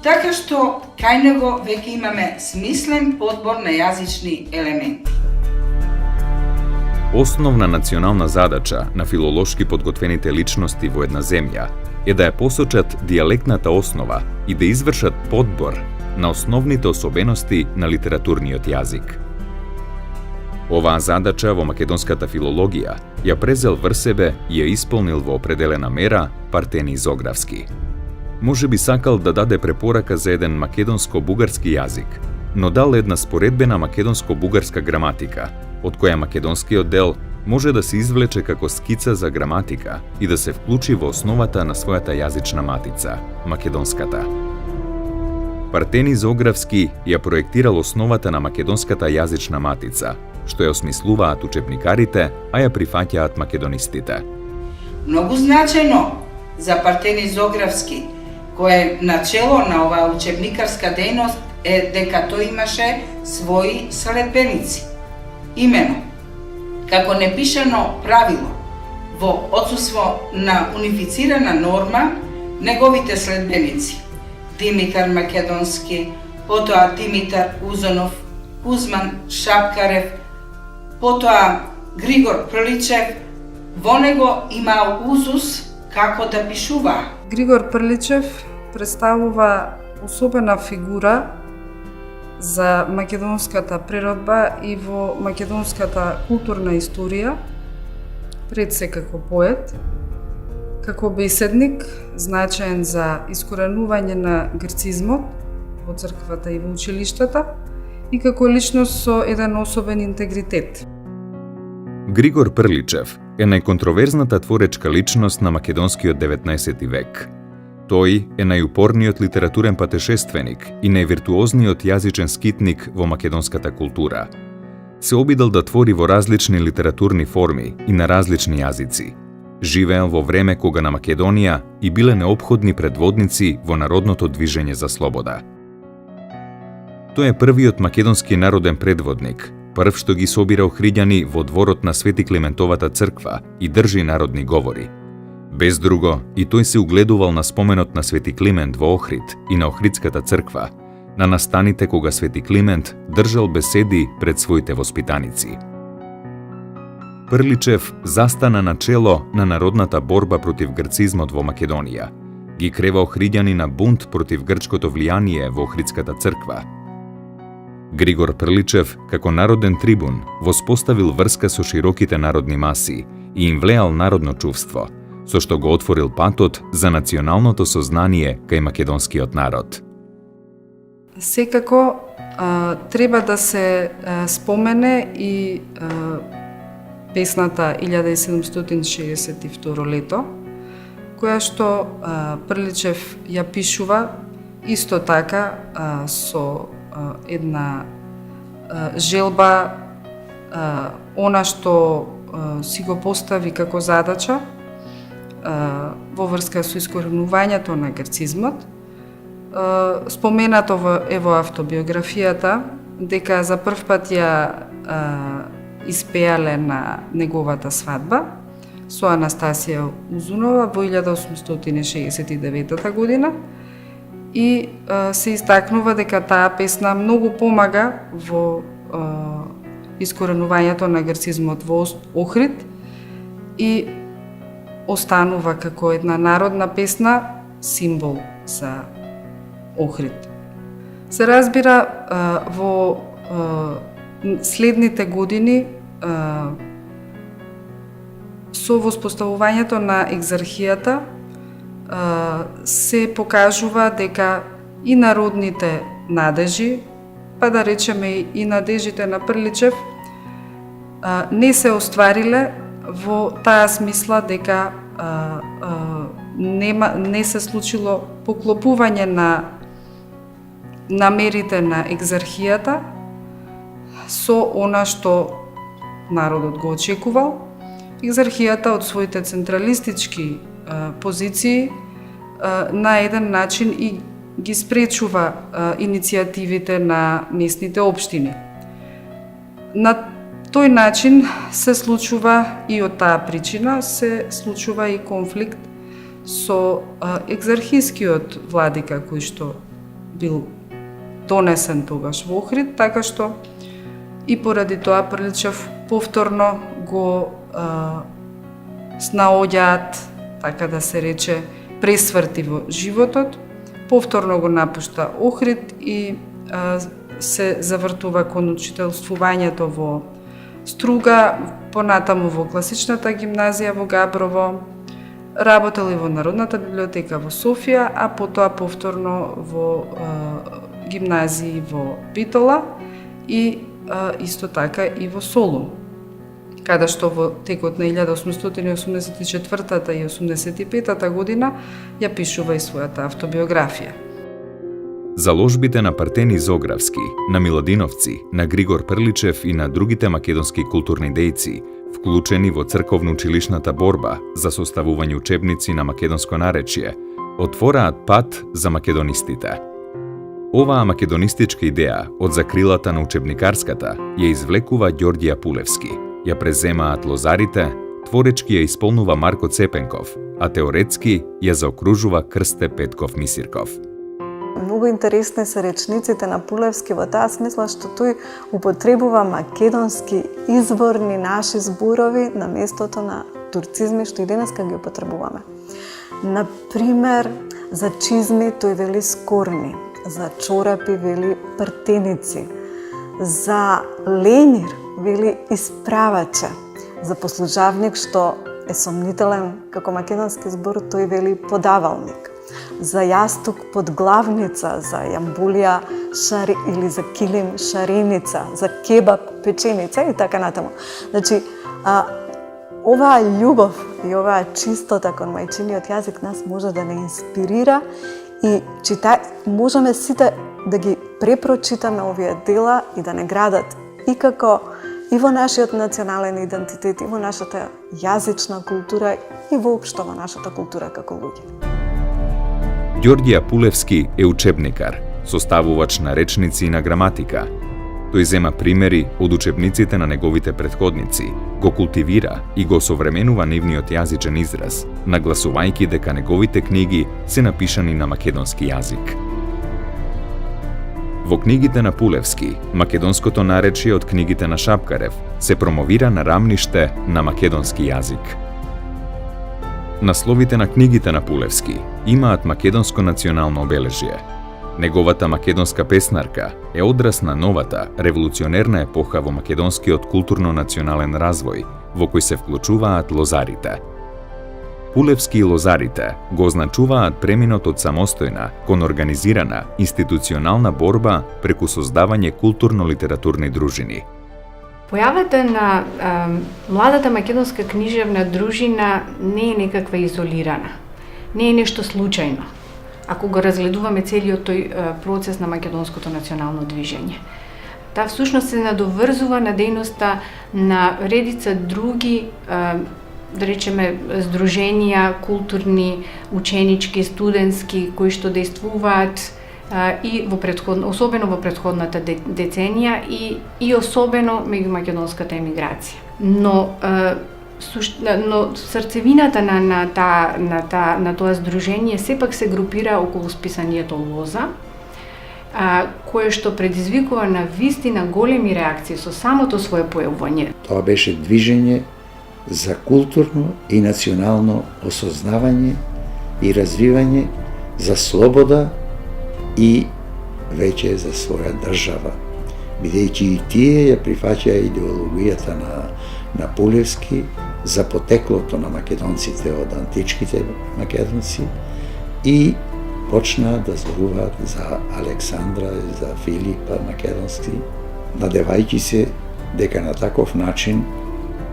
Така што кај него веќе имаме смислен подбор на јазични елементи. Основна национална задача на филолошки подготвените личности во една земја е да ја посочат дијалектната основа и да извршат подбор на основните особености на литературниот јазик. Оваа задача во македонската филологија ја презел врз себе и ја исполнил во определена мера Партени Зографски. Може би сакал да даде препорака за еден македонско-бугарски јазик, но дал една споредбена македонско-бугарска граматика, од која македонскиот дел може да се извлече како скица за граматика и да се вклучи во основата на својата јазична матица, македонската. Партени Зографски ја проектирал основата на македонската јазична матица, што ја осмислуваат учебникарите, а ја прифаќаат македонистите. Многу значајно за Партени Зографски, кој е начело на оваа учебникарска дејност, е дека тој имаше своји следбеници. Имено, како непишано правило, во отсуство на унифицирана норма, неговите следбеници Димитар Македонски, потоа Димитар Узонов, Кузман Шапкарев, потоа Григор Приличев, во него имаа узус како да пишува. Григор Приличев представува особена фигура за македонската природба и во македонската културна историја, пред се како поет, како беседник, значаен за искоренување на грцизмот во црквата и во училиштата, и како личност со еден особен интегритет. Григор Приличев е најконтроверзната творечка личност на македонскиот 19 век. Тој е најупорниот литературен патешественик и највиртуозниот јазичен скитник во македонската култура. Се обидел да твори во различни литературни форми и на различни јазици. Живеел во време кога на Македонија и биле неопходни предводници во народното движење за слобода. Тој е првиот македонски народен предводник, прв што ги собира охриѓани во дворот на Свети Климентовата црква и држи народни говори. Без друго, и тој се угледувал на споменот на Свети Климент во Охрид и на Охридската црква, на настаните кога Свети Климент држал беседи пред своите воспитаници. Приличев застана на чело на народната борба против грцизмот во Македонија. Ги крева охриѓани на бунт против грчкото влијание во Охридската црква. Григор Приличев, како народен трибун, воспоставил врска со широките народни маси и им влеал народно чувство, со што го отворил патот за националното сознание кај македонскиот народ. Секако треба да се спомене и песната 1762 лето, која што Прличев ја пишува исто така со една желба, она што си го постави како задача во врска со искоренувањето на грцизмот. Споменато во автобиографијата дека за прв пат ја испеале на неговата свадба со Анастасија Узунова во 1869 година и се истакнува дека таа песна многу помага во искоренувањето на грцизмот во Охрид и останува како една народна песна символ за Охрид. Се разбира, во следните години со воспоставувањето на екзархијата се покажува дека и народните надежи, па да речеме и надежите на Прличев, не се оствариле во таа смисла дека не се случило поклопување на намерите на екзархијата со она што народот го очекувал. Екзархијата од своите централистички позиции на еден начин и ги спречува иницијативите на местните општини. На тој начин се случува и од таа причина се случува и конфликт со екзархискиот владика кој што бил донесен тогаш во Охрид, така што и поради тоа Прличев повторно го снаоѓаат, така да се рече, пресврти во животот, повторно го напушта Охрид и се завртува кон учителствувањето во Струга, понатаму во класичната гимназија во Габрово, работел и во Народната библиотека во Софија, а потоа повторно во гимназии во Битола и исто така и во Солун, каде што во текот на 1884 и 1885 година ја пишува и својата автобиографија. Заложбите на Партени Зографски, на Миладиновци, на Григор Прличев и на другите македонски културни дејци, вклучени во црковно-училишната борба за составување учебници на македонско наречје, отвораат пат за македонистите. Оваа македонистичка идеја од закрилата на учебникарската ја извлекува Ѓорѓија Пулевски, ја преземаат лозарите, творечки ја исполнува Марко Цепенков, а теоретски ја заокружува Крсте Петков Мисирков. Многу интересни се речниците на Пулевски во таа смисла што тој употребува македонски изворни наши зборови на местото на турцизми што и денеска ги употребуваме. Например, за чизми тој вели скорни, за чорапи вели партеници, за ленир вели исправаче, за послужавник што е сомнителен како македонски збор тој вели подавалник, за јасток подглавница, за јамбулија или за килим шареница, за кебаб печеница и така натаму. Значи, оваа љубов и оваа чистота кон мајчиниот јазик нас може да не инспирира и можеме сите да ги препрочитаме овие дела и да не градат и како и во нашиот национален идентитет, и во нашата јазична култура, и воопшто во нашата култура како луѓе. Ѓорѓија Пулевски е учебникар, составувач на речници и на граматика. Тој зема примери од учебниците на неговите претходници, го култивира и го современува нивниот јазичен израз, нагласувајќи дека неговите книги се напишани на македонски јазик. Во книгите на Пулевски, македонското наречје од книгите на Шапкарев се промовира на рамниште на македонски јазик. Насловите на книгите на Пулевски имаат македонско национално обележје. Неговата македонска песнарка е одраз на новата, револуционерна епоха во македонскиот културно-национален развој, во кој се вклучуваат лозарите. Пулевски и лозарите го означуваат преминот од самостојна кон организирана институционална борба преку создавање културно-литературни дружини. Појавата на младата македонска книжевна дружина не е некаква изолирана, не е нешто случајно, ако го разгледуваме целиот тој процес на македонското национално движење. Таа всушност се надоврзува на дејноста на редица други, да речеме, здруженија, културни, ученички, студентски, кои што дејствуваат и особено во претходната деценија и особено меѓу македонската емиграција. Но срцевината на тоа здружение сепак се групира околу списанието Лоза, кое што предизвикува на вистина големи реакции со самото свое појавување. Тоа беше движење за културно и национално осознавање и развивање, за слобода и веќе за своја држава, бидејќи и тие ја прифаќаа идеологијата на Пулевски за потеклото на македонците од античките македонци и почнаа да зборуваат за Александра и за Филипа македонски, надевајќи се дека на таков начин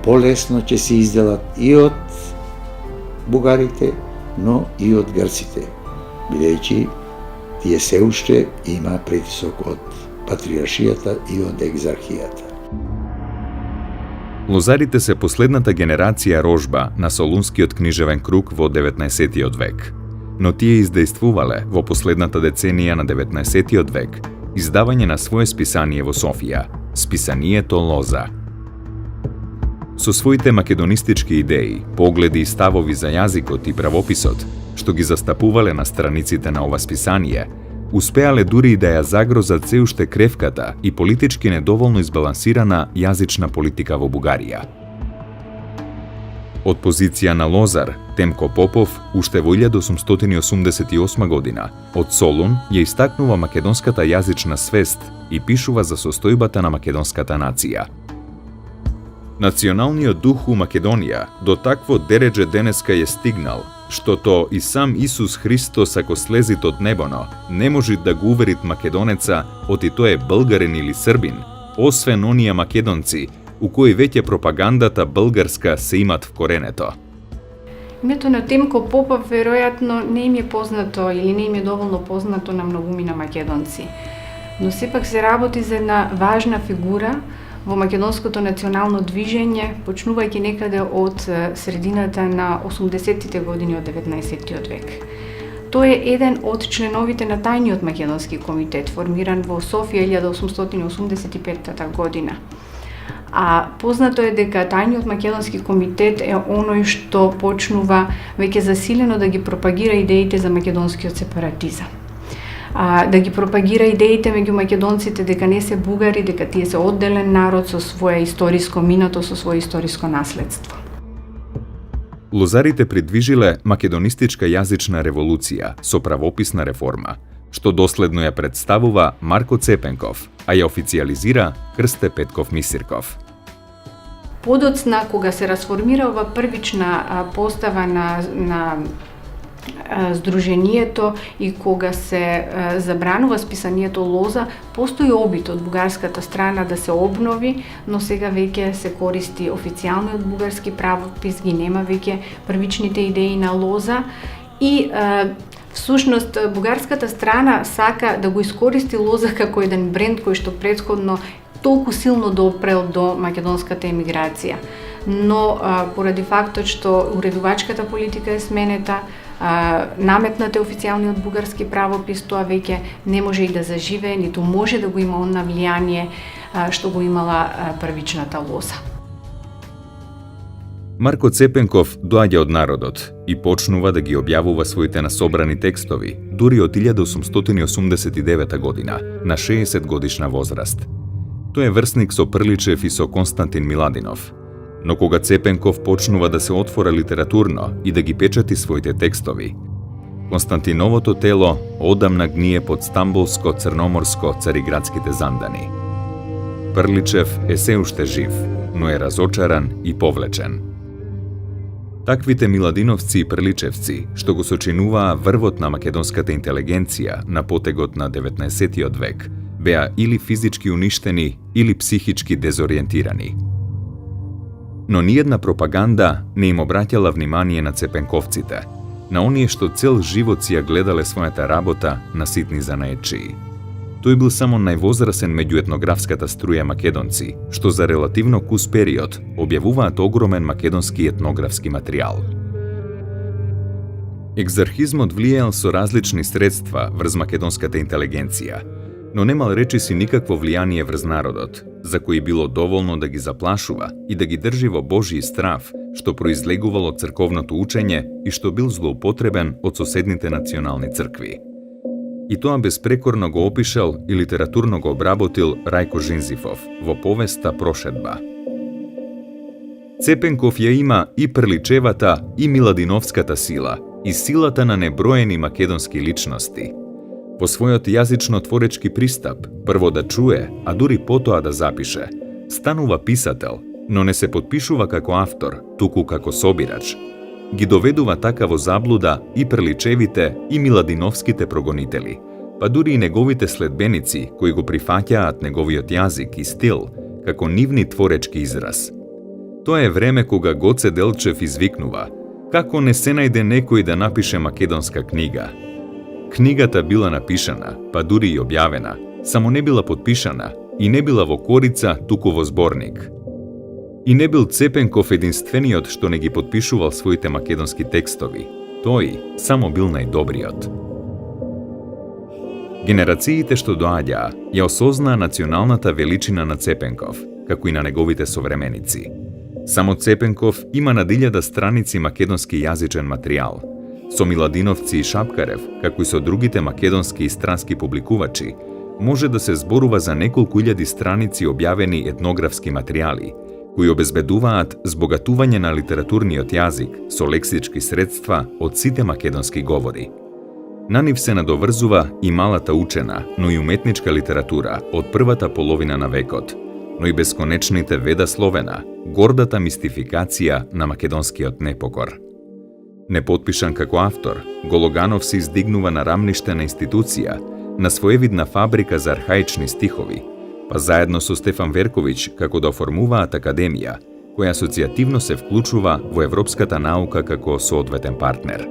полесно ќе се изделат и од бугарите, но и од грците, бидејќи тие се уште има притисок од патриаршијата и од екзархијата. Лозарите се последната генерација рожба на Солунскиот книжевен круг во 19. век, но тие издействувале во последната деценија на 19. век издавање на свое списание во Софија, списанието Лоза. Со своите македонистички идеи, погледи и ставови за јазикот и правописот, што ги застапувале на страниците на ова списание, успеале дури и да ја загрозат се уште кревката и политички недоволно избалансирана јазична политика во Бугарија. Од позиција на Лозар, Темко Попов, уште во 1888 година, од Солун ја истакнува македонската јазична свест и пишува за состојбата на македонската нација. Националниот дух у Македонија до такво дередже денеска е стигнал, што то и сам Исус Христос, ако слезит од небоно, не може да го уверит македонеца, оти тој е българин или србин, освен оние македонци, у кои веќе пропагандата българска се имат вкоренето. Името на Темко Попов веројатно не им е познато или не им е доволно познато на многумина македонци, но сепак се работи за една важна фигура во македонското национално движење, почнувајќи некаде од средината на 80-тите години од 19. век. Тој е еден од членовите на тајниот македонски комитет, формиран во Софија 1885 година. А познато е дека тајниот македонски комитет е оној што почнува веќе засилено да ги пропагира идеите за македонскиот сепаратизам. Да ги пропагира идеите меѓу македонците дека не се бугари, дека тие се одделен народ со свое историско минато, со свое историско наследство. Лозарите придвижиле македонистичка јазична револуција со правописна реформа, што доследно ја представува Марко Цепенков, а ја официализира Крсте Петков Мисирков. Подоцна, кога се расформира ова првична постава на здруженијето и кога се забранува списанието Лоза, постои обид од бугарската страна да се обнови, но сега веќе се користи официјалниот бугарски правопис, ги нема веќе првичните идеи на Лоза и всушност бугарската страна сака да го искористи Лоза како еден бренд кој што претходно толку силно допрел до македонската емиграција. Но поради фактот што уредувачката политика е сменета, наметнат е официјалниот бугарски правопис, тоа веќе не може и да заживее, ниту може да го има онна влијание што го имала првичната Лоза. Марко Цепенков доаѓа од народот и почнува да ги објавува своите насобрани текстови, дури од 1889 година, на 60 годишна возраст. Тој е врсник со Прличев и со Константин Миладинов. Но кога Цепенков почнува да се отвора литературно и да ги печати своите текстови, Константиновото тело одамна гние под стамбулско-црноморско-цариградските зандани. Прличев е се уште жив, но е разочаран и повлечен. Таквите миладиновци и прличевци, што го сочинуваа врвот на македонската интелигенција на потегот на 19. век, беа или физички уништени, или психички дезориентирани. Но ниедна пропаганда не им обраќала внимание на цепенковците, на оние што цел живот си ја гледале својата работа на ситни занаечии. Тој бил само највозрасен меѓу етнографската струја македонци, што за релативно кус период објавуваат огромен македонски етнографски материјал. Екзархизмот влијаел со различни средства врз македонската интелигенција, но немал речиси никакво влијание врз народот, за кои било доволно да ги заплашува и да ги држи во Божји страв, што произлегувало од црковното учење и што бил злоупотребен од соседните национални цркви. И тоа безпрекорно го опишал и литературно го обработил Рајко Жинзифов во повеста Прошедба. Цепенков ја има и преличевата и миладиновската сила, и силата на неброени македонски личности. Во својот јазично-творечки пристап, прво да чуе, а дури потоа да запише, станува писател, но не се подпишува како автор, туку како собирач. Ги доведува така во заблуда и преличевите и миладиновските прогонители, па дури и неговите следбеници кои го прифаќаат неговиот јазик и стил како нивни творечки израз. Тоа е време кога Гоце Делчев извикнува: како не се најде некој да напише македонска книга? Книгата била напишана, па дури и објавена, само не била подпишана и не била во корица, туку во зборник. И не бил Цепенков единствениот што не ги подпишувал своите македонски текстови. Тој само бил најдобриот. Генерациите што доаѓаа ја осознаа националната величина на Цепенков, како и на неговите современици. Само Цепенков има над 1000 страници македонски јазичен материјал. Со Миладиновци и Шапкарев, како и со другите македонски и странски публикувачи, може да се зборува за неколку илјади страници објавени етнографски материјали, кои обезбедуваат збогатување на литературниот јазик со лексички средства од сите македонски говори. На нив се надоврзува и малата учена, но и уметничка литература од првата половина на векот, но и бесконечните веда словена, гордата мистификација на македонскиот непокор. Непотпишан како автор, Гологанов се издигнува на рамниште на институција, на своевидна фабрика за архаични стихови, па заедно со Стефан Верковиќ како да оформуваат академија, која асоцијативно се вклучува во европската наука како соодветен партнер.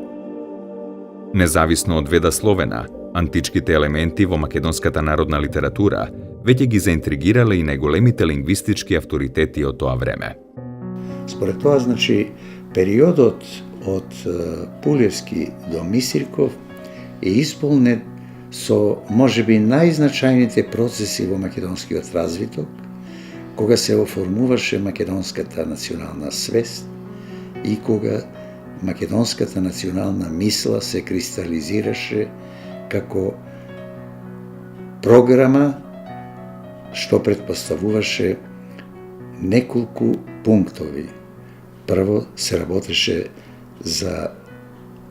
Независно од веда словена, античките елементи во македонската народна литература веќе ги заинтригирале и најголемите лингвистички авторитети од тоа време. Според тоа, периодот од Пулевски до Мисирков е исполнет со можеби најзначајните процеси во македонскиот развиток, кога се оформуваше македонската национална свест и кога македонската национална мисла се кристализираше како програма што предпоставуваше неколку пунктови. Прво се работеше за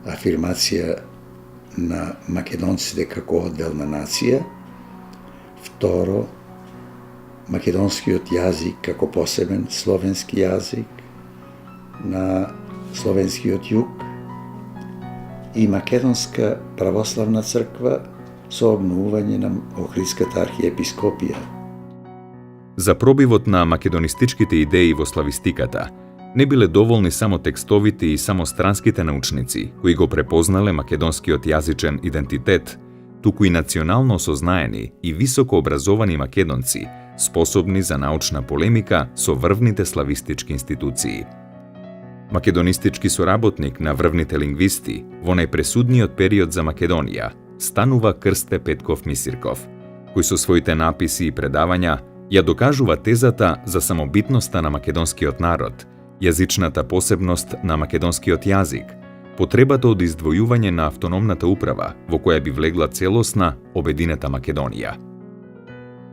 афирмација на македонците како одделна нација. Второ, македонскиот јазик како посебен словенски јазик на словенскиот југ и македонска православна црква со обновување на Охридската архиепископија. За пробивот на македонистичките идеи во славистиката не биле доволни само текстовите и само странските научници, кои го препознале македонскиот јазичен идентитет, туку и национално осознаени и високо образовани македонци, способни за научна полемика со врвните славистички институции. Македонистички соработник на врвните лингвисти во најпресудниот период за Македонија станува Крсте Петков Мисирков, кој со своите написи и предавања ја докажува тезата за самобитноста на македонскиот народ, јазичната посебност на македонскиот јазик, потребата од издвојување на автономната управа во која би влегла целосна, обединета Македонија.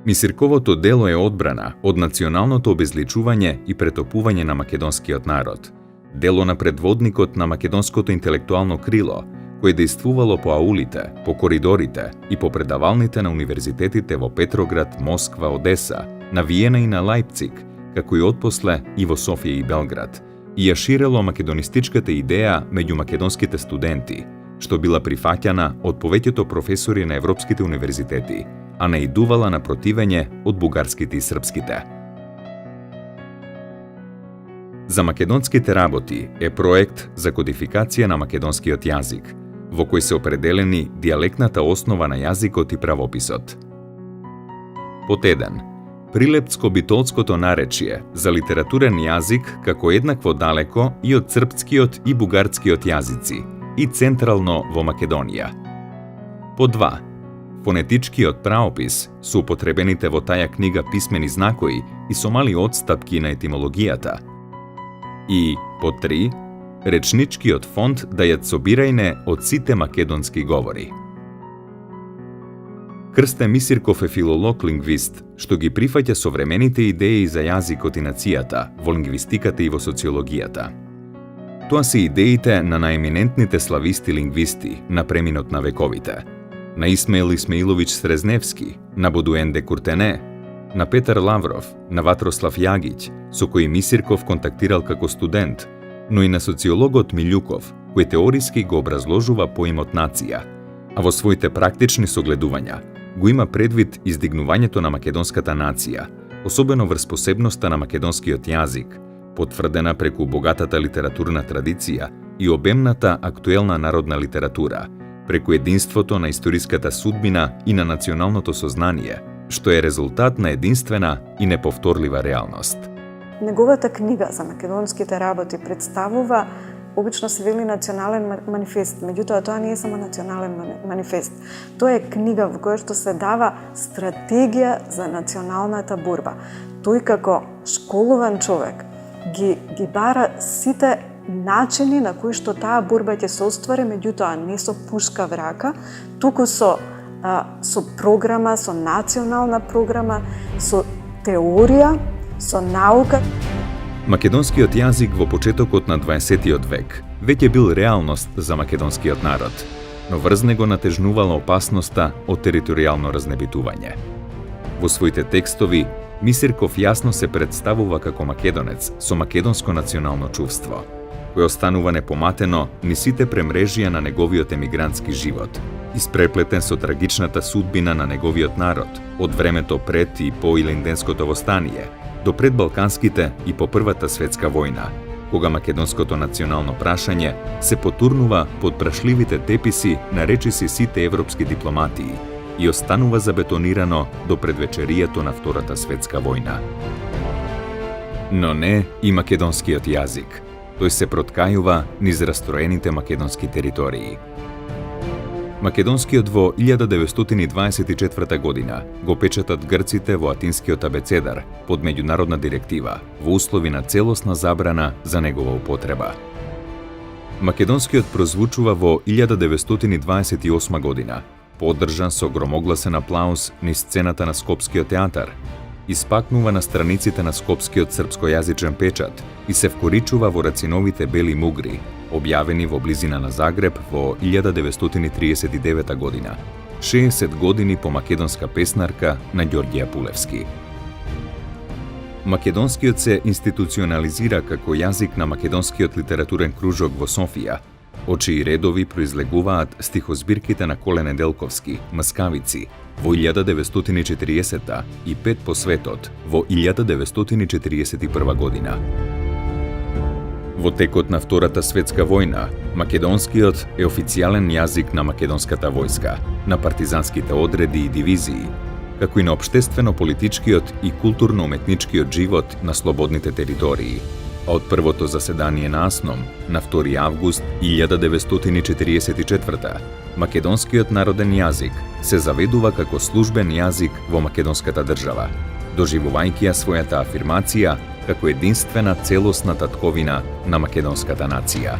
Мисирковото дело е одбрана од националното обезличување и претопување на македонскиот народ, дело на предводникот на македонското интелектуално крило, кој действувало по аулите, по коридорите и по предавалните на универзитетите во Петроград, Москва, Одеса, на Виена и на Лајпциг, како и отпосле и во Софија и Белград, и ја ширело македонистичката идеја меѓу македонските студенти, што била прифаќана од повеќето професори на европските универзитети, а наидувала на противење од бугарските и српските. За македонските работи е проект за кодификација на македонскиот јазик, во кој се определени дијалектната основа на јазикот и правописот. Под 1. Прилепцко-битолското наречие за литературен јазик како еднакво далеко и од српскиот и бугарскиот јазици и централно во Македонија. Под 2. Фонетичкиот правопис со употребените во таа книга писмени знакои и со мали отстапки на етимологијата. И под 3. Речничкиот фонд да ја собирајне од сите македонски говори. Крстен Мисирков е филолог-лингвист, што ги прифаќа современите идеи за јазикот и нацијата во лингвистиката и во социологијата. Тоа се идеите на наеминентните слависти-лингвисти на преминот на вековите, на Исмаил Исмаилович Срезневски, на Бодуенде Куртене, на Петар Лавров, на Ватрослав Јагиќ, со кој Мисирков контактирал како студент, но и на социологот Милјуков, кој теориски го образложува поимот нација, а во своите практични согледувања го има предвид издигнувањето на македонската нација, особено врз посебноста на македонскиот јазик, потврдена преку богатата литературна традиција и обемната актуелна народна литература, преку единството на историската судбина и на националното сознание, што е резултат на единствена и неповторлива реалност. Неговата книга за македонските работи представува, обично се вели национален манифест, меѓутоа тоа не е само национален манифест. Тоа е книга во која што се дава стратегија за националната борба. Тој како школуван човек ги бара сите начини на кои што таа борба ќе се оствари, меѓутоа не со пушка в рака, туку со програма, со национална програма, со теорија, со наука. Македонскиот јазик во почетокот на 20 век веќе бил реалност за македонскиот народ, но врз него натежнувала опасноста од територијално разнебитување. Во своите текстови Мисирков јасно се представува како македонец со македонско национално чувство, кој останува непоматено ни сите премрежија на неговиот емигрантски живот, испреплетен со трагичната судбина на неговиот народ од времето пред и по Илинденското востание, до предбалканските и по Првата светска војна, кога македонското национално прашање се потурнува под прашливите теписи на речиси сите европски дипломатии и останува забетонирано до предвечеријето на Втората светска војна. Но не и македонскиот јазик. Тој се проткајува низ растроените македонски територии. Македонскиот во 1924 година го печатат грците во атинскиот абецедар под меѓународна директива во услови на целосна забрана за негова употреба. Македонскиот прозвучува во 1928 година, поддржан со громогласен аплауз низ сцената на Скопскиот театар, испакнува на страниците на Скопскиот српскојазичен печат и се вкоричува во рациновите бели мугри, објавени во близина на Загреб во 1939 година, 60 години по македонска песнарка на Ѓорѓија Пулевски. Македонскиот се институционализира како јазик на македонскиот литературен кружок во Софија, од чии редови произлегуваат стихозбирките на Коле Неделковски, Маскавици, во 1940 и Пет по светот во 1941 година. Во текот на Втората светска војна, македонскиот е официјален јазик на македонската војска, на партизанските одреди и дивизии, како и на општествено-политичкиот и културно-уметничкиот живот на слободните територии. А од првото заседание на АСНОМ, на 2 август 1944, македонскиот народен јазик се заведува како службен јазик во македонската држава, доживувајќи ја својата афирмација како единствена целосна татковина на македонската нација.